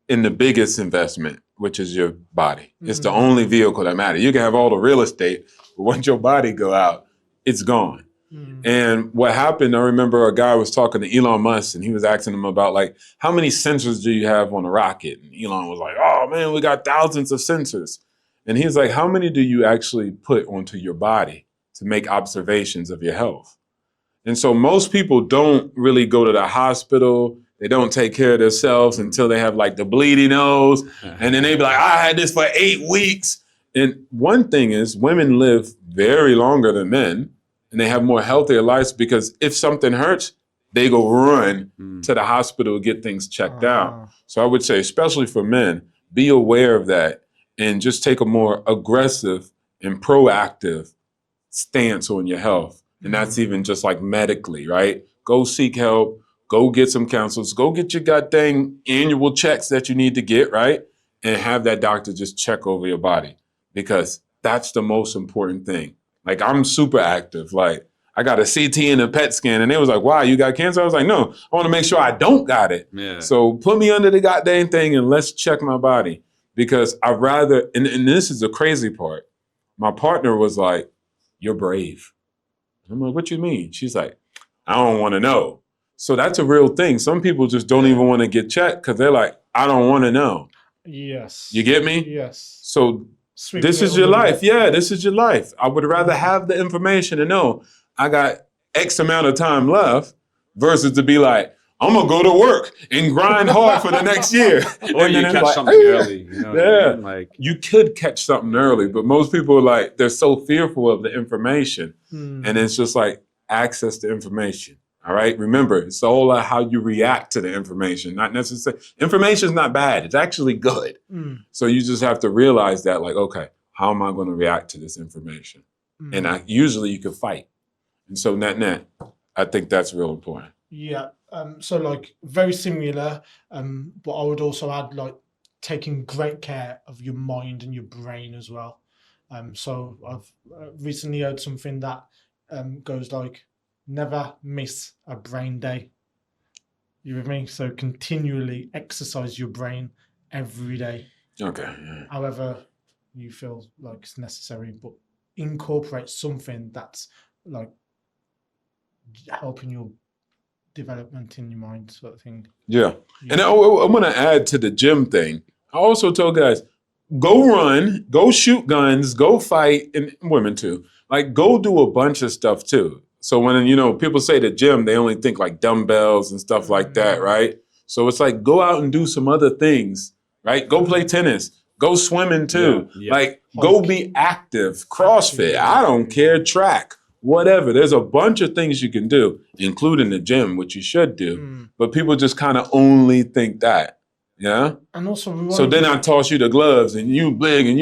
in the biggest investment, which is your body. It's the only vehicle that matters. You can have all the real estate, but once your body go out, it's gone. And what happened, I remember a guy was talking to Elon Musk, and he was asking him about how many sensors do you have on a rocket? And Elon was like, oh man, we got thousands of sensors. And he's like, how many do you actually put onto your body to make observations of your health? And so most people don't really go to the hospital. They don't take care of themselves until they have the bleeding nose. And then they be like, I had this for 8 weeks. And one thing is women live very longer than men, and they have more healthier lives because if something hurts, they go run to the hospital to get things checked out. So I would say, especially for men, be aware of that and just take a more aggressive and proactive stance on your health. And that's even just medically, right? Go seek help, go get some counsels, go get your goddamn annual checks that you need to get, right? And have that doctor just check over your body, because that's the most important thing. I'm super active. I got a CT and a PET scan, and they was like, wow, you got cancer? I was like, no, I want to make sure I don't got it. Yeah. So put me under the goddamn thing and let's check my body, because I'd rather, and this is the crazy part. My partner was like, you're brave. I'm like, what you mean? She's like, I don't want to know. So that's a real thing. Some people just don't even want to get checked because they're like, I don't want to know. Yes. You get me? Yes. So this is your life. Yeah, this is your life. I would rather have the information and know I got X amount of time left versus to be like, I'm going to go to work and grind hard for the next year. Or you catch something early. Yeah. You could catch something early, but most people are they're so fearful of the information. And it's just access to information. All right. Remember, it's all how you react to the information, not necessarily. Information is not bad. It's actually good. So you just have to realize that, okay, how am I going to react to this information? And usually you can fight. And so net, I think that's real important. Yeah. So very similar. But I would also add taking great care of your mind and your brain as well. So I've recently heard something that goes never miss a brain day. You with me? So continually exercise your brain every day. Okay. Yeah. However you feel it's necessary, but incorporate something that's helping your development in your mind, sort of thing. Yeah. And I want to add to the gym thing. I also told guys, go run, go shoot guns, go fight, and women too. Go do a bunch of stuff too. So when, people say the gym, they only think dumbbells and stuff like that, right? So it's go out and do some other things, right? Go play tennis, go swimming too. Yeah. Go be active, CrossFit, I don't care, track, whatever. There's a bunch of things you can do, including the gym, which you should do. But people just kind of only think that, yeah? And also, so then I toss you the gloves and you big and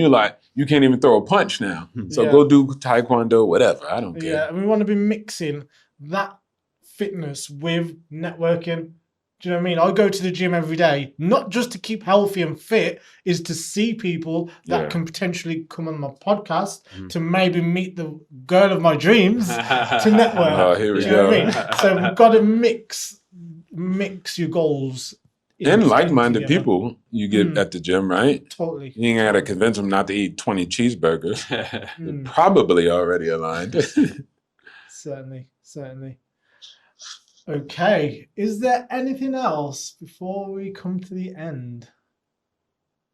you can't even throw a punch now. So go do Taekwondo, whatever. I don't care. Yeah, and we want to be mixing that fitness with networking, Do you know what I mean? I go to the gym every day, not just to keep healthy and fit, is to see people that can potentially come on my podcast to maybe meet the girl of my dreams to network. Oh, here we Do you know go. what I mean? So we've got to mix your goals. And like-minded together. people you get at the gym, right? Totally. You ain't got to convince them not to eat 20 cheeseburgers. They're probably already aligned. Certainly. Okay. Is there anything else before we come to the end?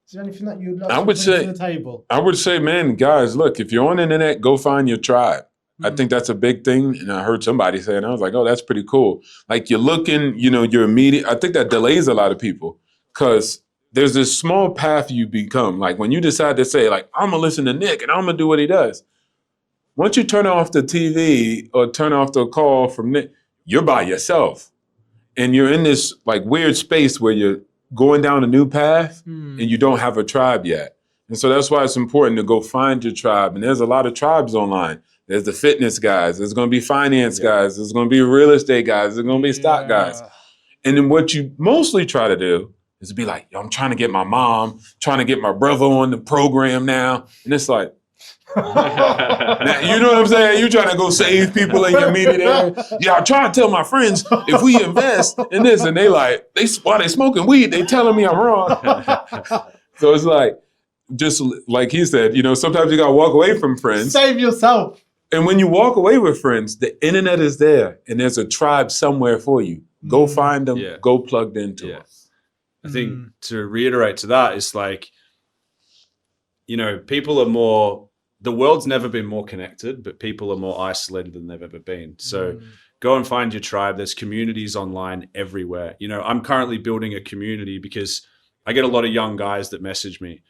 Is there anything that you'd like to bring to the table? I would say, man, guys, look, if you're on the internet, go find your tribe. I think that's a big thing. And I heard somebody say, and I was like, oh, that's pretty cool. Like you're looking, you're immediate. I think that delays a lot of people because there's this small path you become. Like when you decide to say, like, I'm going to listen to Nic and I'm going to do what he does. Once you turn off the TV or turn off the call from Nic, you're by yourself. And you're in this like weird space where you're going down a new path and you don't have a tribe yet. And so that's why it's important to go find your tribe. And there's a lot of tribes online. There's the fitness guys. There's going to be finance guys. There's going to be real estate guys. There's going to be stock guys. And then what you mostly try to do is be like, yo, I'm trying to get my mom, trying to get my brother on the program now. And it's like, now, you know what I'm saying? You're trying to go save people in your immediate area. Yeah, I'm trying to tell my friends if we invest in this, and while they smoking weed, they telling me I'm wrong. So it's like, just like he said, sometimes you got to walk away from friends. Save yourself. And when you walk away with friends, the internet is there and there's a tribe somewhere for you. Go find them, go plugged into it. I think to reiterate to that, it's like, people are more, the world's never been more connected, but people are more isolated than they've ever been. So go and find your tribe. There's communities online everywhere. I'm currently building a community because I get a lot of young guys that message me.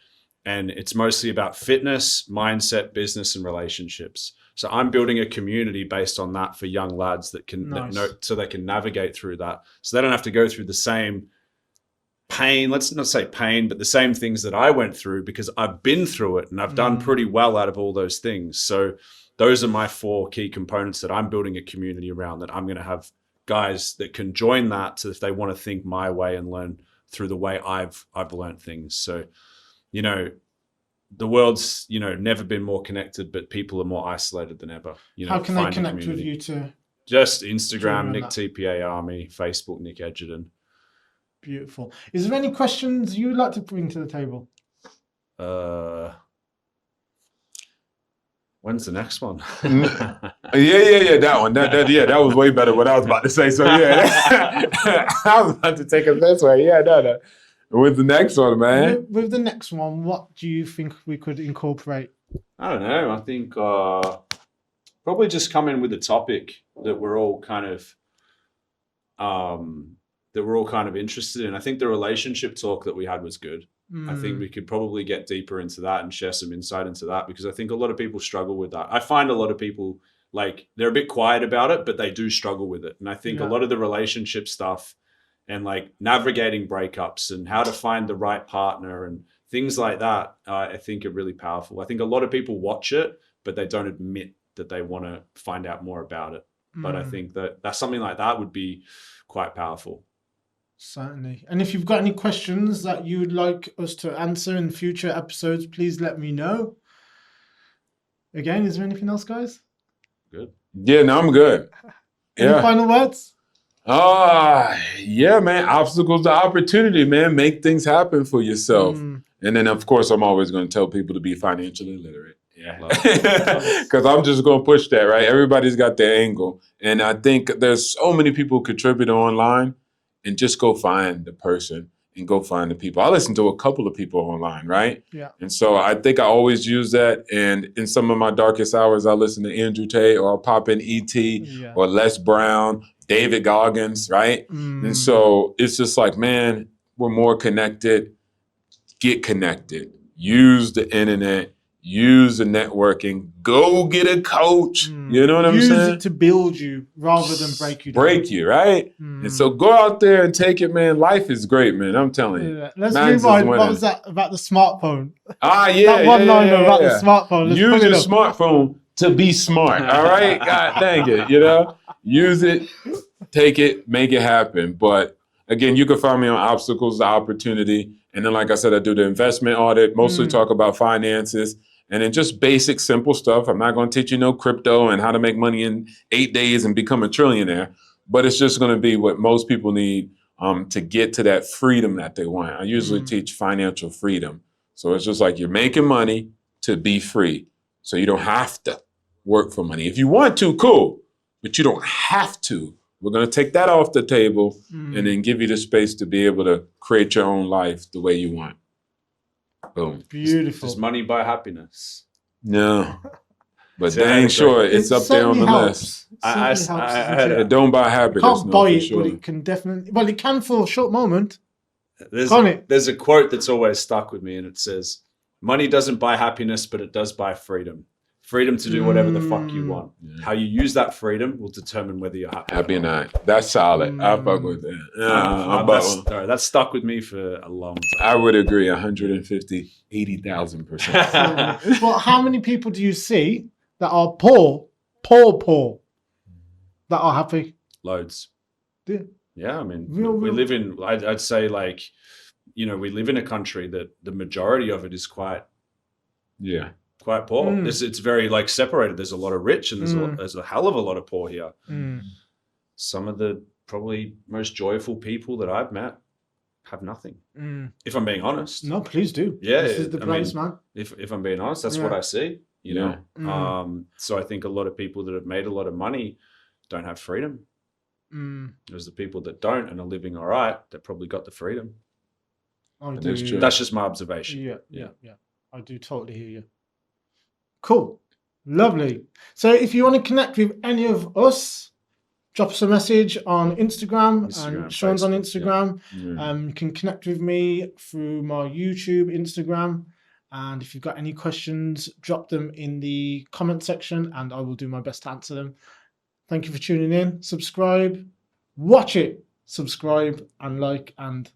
And it's mostly about fitness, mindset, business, and relationships. So I'm building a community based on that for young lads that so they can navigate through that. So they don't have to go through the same pain, let's not say pain, but the same things that I went through because I've been through it and I've done pretty well out of all those things. So those are my 4 key components that I'm building a community around, that I'm going to have guys that can join that so if they want to think my way and learn through the way I've learned things. So the world's, never been more connected, but people are more isolated than ever. How can they connect with you to? Just Instagram, Nic TPA Army, Facebook, Nic Edgerton. Beautiful. Is there any questions you'd like to bring to the table? When's the next one? Yeah, that one. That was way better what I was about to say. So yeah, I was about to take it this way. Yeah, no. With the next one, man. With the next one, what do you think we could incorporate? I don't know. I think probably just come in with a topic that we're all kind of interested in. I think the relationship talk that we had was good. I think we could probably get deeper into that and share some insight into that, because I think a lot of people struggle with that. I find a lot of people, like, they're a bit quiet about it, but they do struggle with it. And I think a lot of the relationship stuff and like navigating breakups and how to find the right partner and things like that, I think are really powerful. I think a lot of people watch it, but they don't admit that they want to find out more about it. But I think that's something like that would be quite powerful. Certainly. And if you've got any questions that you would like us to answer in future episodes, please let me know. Again, is there anything else, guys? Good. Yeah, no, I'm good. Any final words? Yeah, man. Obstacles to opportunity, man. Make things happen for yourself. And then, of course, I'm always going to tell people to be financially literate. Yeah. Because I'm just going to push that, right? Everybody's got their angle. And I think there's so many people contributing online, and just go find the person and go find the people. I listen to a couple of people online, right? Yeah. And so I think I always use that. And in some of my darkest hours, I listen to Andrew Tate, or I'll pop in E.T. or Les Brown, David Goggins, right? And so it's just like, man, we're more connected. Get connected. Use the internet. Use the networking. Go get a coach. You know what I'm saying? Use it to build you rather than break you down. Break you, right? And so go out there and take it, man. Life is great, man. I'm telling you. Yeah. Let's rewind. What was that about the smartphone? That one liner about the smartphone. Let's use your smartphone to be smart, all right? God dang it, Use it, take it, make it happen. But again, you can find me on obstacles to opportunity. And then, like I said, I do the investment audit, mostly talk about finances and then just basic, simple stuff. I'm not going to teach you no crypto and how to make money in 8 days and become a trillionaire, but it's just going to be what most people need to get to that freedom that they want. I usually teach financial freedom. So it's just like you're making money to be free. So you don't have to work for money. If you want to, cool, but you don't have to. We're going to take that off the table and then give you the space to be able to create your own life the way you want. Boom. Beautiful. Does money buy happiness? No, but See, I dang agree. sure it's up there on the certainly list. helps. I Certainly had helps. It don't buy happiness. Can't no, buy for it, sure. but it can definitely. Well, it can for a short moment. There's Can't it? there's a quote that's always stuck with me, and it says, "Money doesn't buy happiness, but it does buy freedom. Freedom to do whatever the fuck you want. How you use that freedom will determine whether you're happy. Happy or not. That's solid. I fuck with that. That's stuck with me for a long time. I would agree 150, 80,000%. Well, how many people do you see that are poor, that are happy? Loads. Yeah. Yeah, I mean, Real. we live in, I'd say like, we live in a country that the majority of it is quite poor. It's very like separated. There's a lot of rich and there's a hell of a lot of poor here. Some of the probably most joyful people that I've met have nothing. If I'm being honest. No, please do. Yeah, This is the place, man. If I'm being honest, that's what I see. You know. So I think a lot of people that have made a lot of money don't have freedom. There's the people that don't and are living all right that probably got the freedom. That's true. That's just my observation. Yeah. I do totally hear you. Cool. Lovely. So if you want to connect with any of us, drop us a message on Instagram and Sean's on Instagram. You can connect with me through my YouTube, Instagram. And if you've got any questions, drop them in the comment section and I will do my best to answer them. Thank you for tuning in. Subscribe, watch it, subscribe and like and